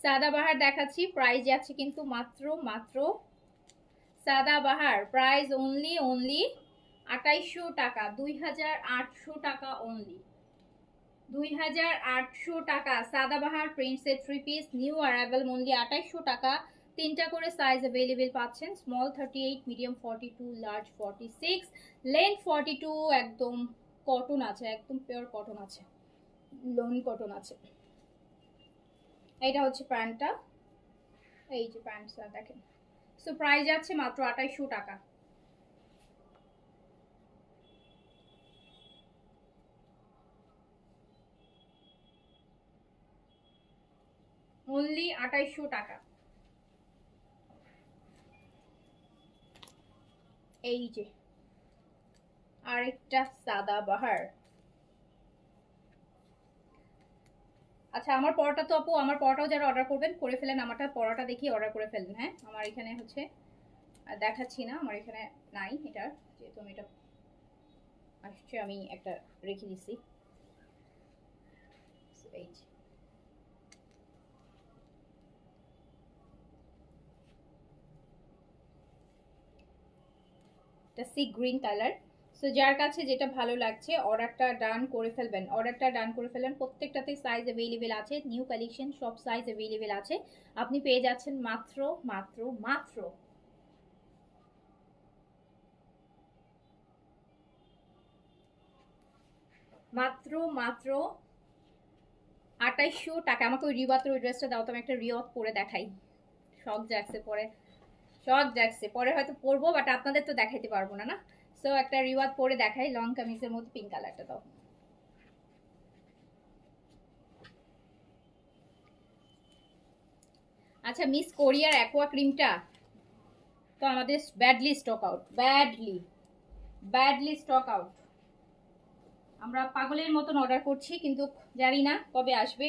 Speaker 1: সাদাবাহার দেখাচ্ছি, প্রাইস যাচ্ছে কিন্তু মাত্র মাত্র, সাদাবাহার প্রাইস অনলি 2800 টাকা, 2800 টাকা অনলি, 2800 টাকা। সাদাবাহার প্রিন্সের 3 পিস নিউ অ্যারাইভেল অনলি 2800 টাকা। 3টা করে সাইজ अवेलेबल পাচ্ছেন, স্মল 38, মিডিয়াম 42, লার্জ 46, লেন্থ 42। একদম কটন আছে, একদম পিওর কটন আছে, লোন কটন আছে। এটা হচ্ছে প্যান্টটা, এই যে প্যান্টটা দেখেন। সো প্রাইস যাচ্ছে মাত্র 2800 টাকা, অনলি 2800 টাকা। এই যে আরেকটা সাদাবাহার। আচ্ছা আমার পরোটা তো আপু, আমার পরোটাও যারা অর্ডার করবেন করে ফেলেন, আমারটা পরোটা দেখিয়ে অর্ডার করে ফেলেন। হ্যাঁ আমার এখানে হচ্ছে দেখাচ্ছি না, আমার এখানে নাই এটার, যেহেতু আমি এটা আসছে, আমি একটা রেখে দিচ্ছি। এই যে এটা সি গ্রিন কালার। সো যার কাছে যেটা ভালো লাগছে অর্ডারটা ডান করে ফেলবেন, অর্ডারটা ডান করে ফেলবেন। প্রত্যেকটাতেই সাইজ অ্যাভেলেবেল আছে, নিউ কালেকশন, সব সাইজ অ্যাভেলেবেল আছে। আপনি পেয়ে যাচ্ছেন মাত্র মাত্র মাত্র মাত্র মাত্র 2800 টাকা। আমাকে ওই রিওয়াতের ওই ড্রেসটা দাও তো, আমি একটা রিওয়াত পরে দেখাই। শখ জাগছে পরে, শখ জাগছে পরে হয়তো পরবো, বাট আপনাদের তো দেখাইতে পারবো না না। সো একটা রিওয়াত পরে দেখাই, লং কামিজের মধ্যে পিঙ্ক কালারটা দাও। আচ্ছা মিস কোরিয়ার অ্যাকোয়া ক্রিমটা তো আমাদের badly stock out, badly badly stock out. আমরা পাগলের মতন অর্ডার করছি, কিন্তু জানি না কবে আসবে।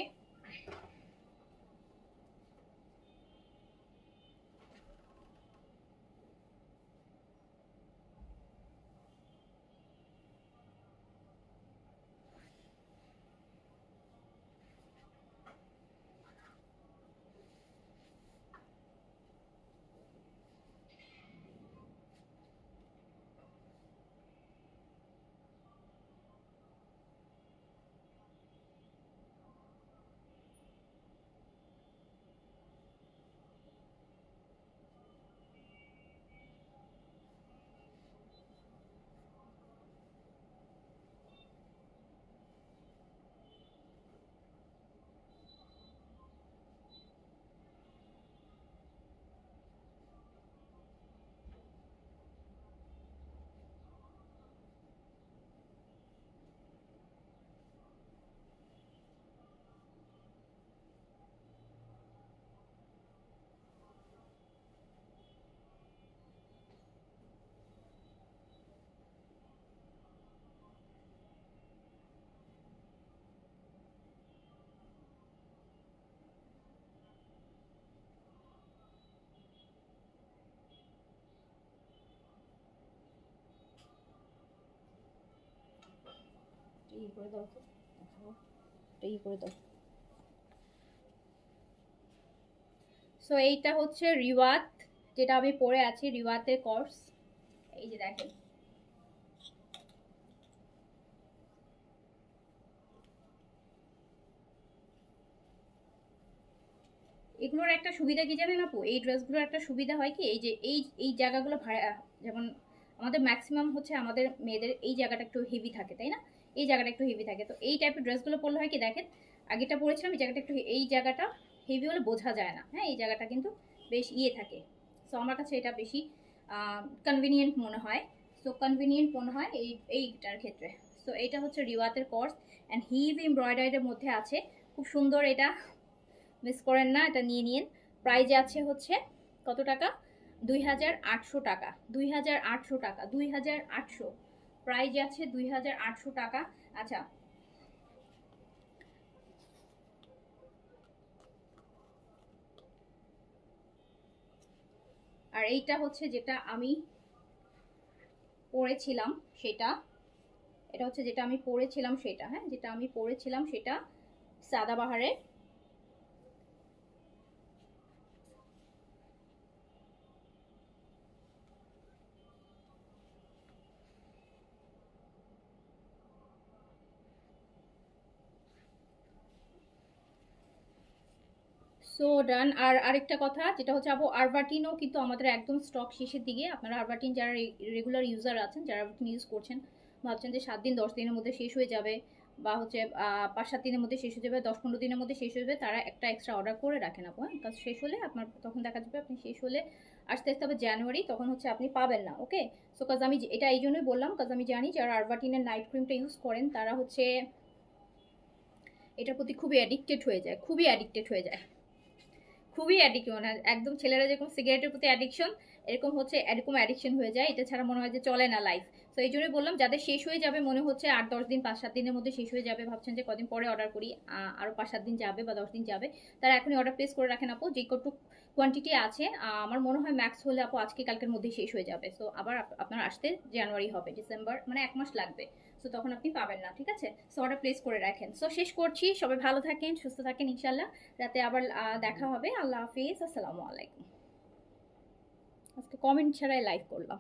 Speaker 1: করে দাও তো, করে দাও। সো এইটা হচ্ছে রিওয়াত, যেটা আমি পরে আছি, রিওয়াতের কোর্স। এই যে দেখেন, এগুলোর একটা সুবিধা কি জানেন আপু, এই ড্রেসগুলোর একটা সুবিধা হয় কি, এই যে এই জায়গাগুলো ভাড়া, যেমন আমাদের ম্যাক্সিমাম হচ্ছে আমাদের মেয়েদের এই জায়গাটা একটু হেভি থাকে, তাই না? এই জায়গাটা একটু হেভি থাকে, তো এই টাইপের ড্রেসগুলো পরলে হয় কি, দেখেন আগেটা পরেছিলাম, এই জায়গাটা একটু, এই জায়গাটা হেভি হলে বোঝা যায় না, হ্যাঁ এই জায়গাটা কিন্তু বেশ ইয়ে থাকে। সো আমার কাছে এটা বেশি কনভিনিয়েন্ট মনে হয়। সো কনভিনিয়েন্ট মনে হয় এইটার ক্ষেত্রে। সো এটা হচ্ছে রিওয়াতের কর্স অ্যান্ড হিভ এমব্রয়ডারির মধ্যে আছে, খুব সুন্দর। এটা মিস করেন না, এটা নিয়ে নিন। প্রাইস আছে হচ্ছে কত টাকা? 2800 টাকা, 2800 টাকা, 2800 প্রাইস আছে, 2800 টাকা। আচ্ছা, আর এইটা হচ্ছে যেটা আমি পরেছিলাম সেটা, এটা হচ্ছে যেটা আমি পরেছিলাম সেটা, হ্যাঁ যেটা আমি পরেছিলাম সেটা সাদাবাহারের। সো ডান। আর আরেকটা কথা যেটা হচ্ছে আপু, আরবাটিনও কিন্তু আমাদের একদম স্টক শেষের দিকে। আপনারা আরবাটিন যারা রেগুলার ইউজার আছেন, যারা আরবাটিন ইউজ করছেন, ভাবছেন যে 7 দিন 10 দিনের মধ্যে শেষ হয়ে যাবে, বা হচ্ছে 5-7 দিনের মধ্যে শেষ হয়ে যাবে, 10-15 দিনের মধ্যে শেষ হয়ে যাবে, তারা একটা এক্সট্রা অর্ডার করে রাখেন আপু। হ্যাঁ, কাজ শেষ হলে আপনার তখন দেখা যাবে আপনি শেষ হলে আস্তে আস্তে আবার জানুয়ারি, তখন হচ্ছে আপনি পাবেন না। ওকে, সো কাজ আমি এটা এই জন্যই বললাম, কাজ আমি জানি যারা আরবাটিনের নাইট ক্রিমটা ইউজ করেন তারা হচ্ছে এটার প্রতি খুবই অ্যাডিক্টেড হয়ে যায়, খুবই অ্যাডিক্টেড হয়ে যায়, খুবই অ্যাডিকশন। একদম ছেলেরা যেরকম সিগারেটের প্রতি অ্যাডিকশন, এরকম হচ্ছে এরকম অ্যাডিকশন হয়ে যায়, এটা ছাড়া মনে হয় যে চলে না লাইফ। তো এই জন্যই বললাম, যাদের শেষ হয়ে যাবে মনে হচ্ছে 8-10 দিন 5-7 দিনের মধ্যে শেষ হয়ে যাবে, ভাবছেন যে কদিন পরে অর্ডার করি, আরও 5-7 দিন যাবে বা 10 দিন যাবে, তারা এখনই অর্ডার প্লেস করে রাখেন আপু। যে কটুক কোয়ান্টিটি আছে আমার মনে হয় ম্যাক্স হলে আপু আজকে কালকের মধ্যেই শেষ হয়ে যাবে। সো আবার আপনার আসতে জানুয়ারি হবে, ডিসেম্বর, মানে 1 মাস লাগবে। সো তখন আপনি পাবেন না, ঠিক আছে? সো অর্ডার প্লেস করে রাখেন। সো শেষ করছি, সবাই ভালো থাকেন, সুস্থ থাকেন, ইনশাল্লাহ রাতে আবার দেখা হবে। আল্লাহ হাফিজ, আসসালামু আলাইকুম। আজকে কমেন্ট ছাড়াই লাইভ করলাম।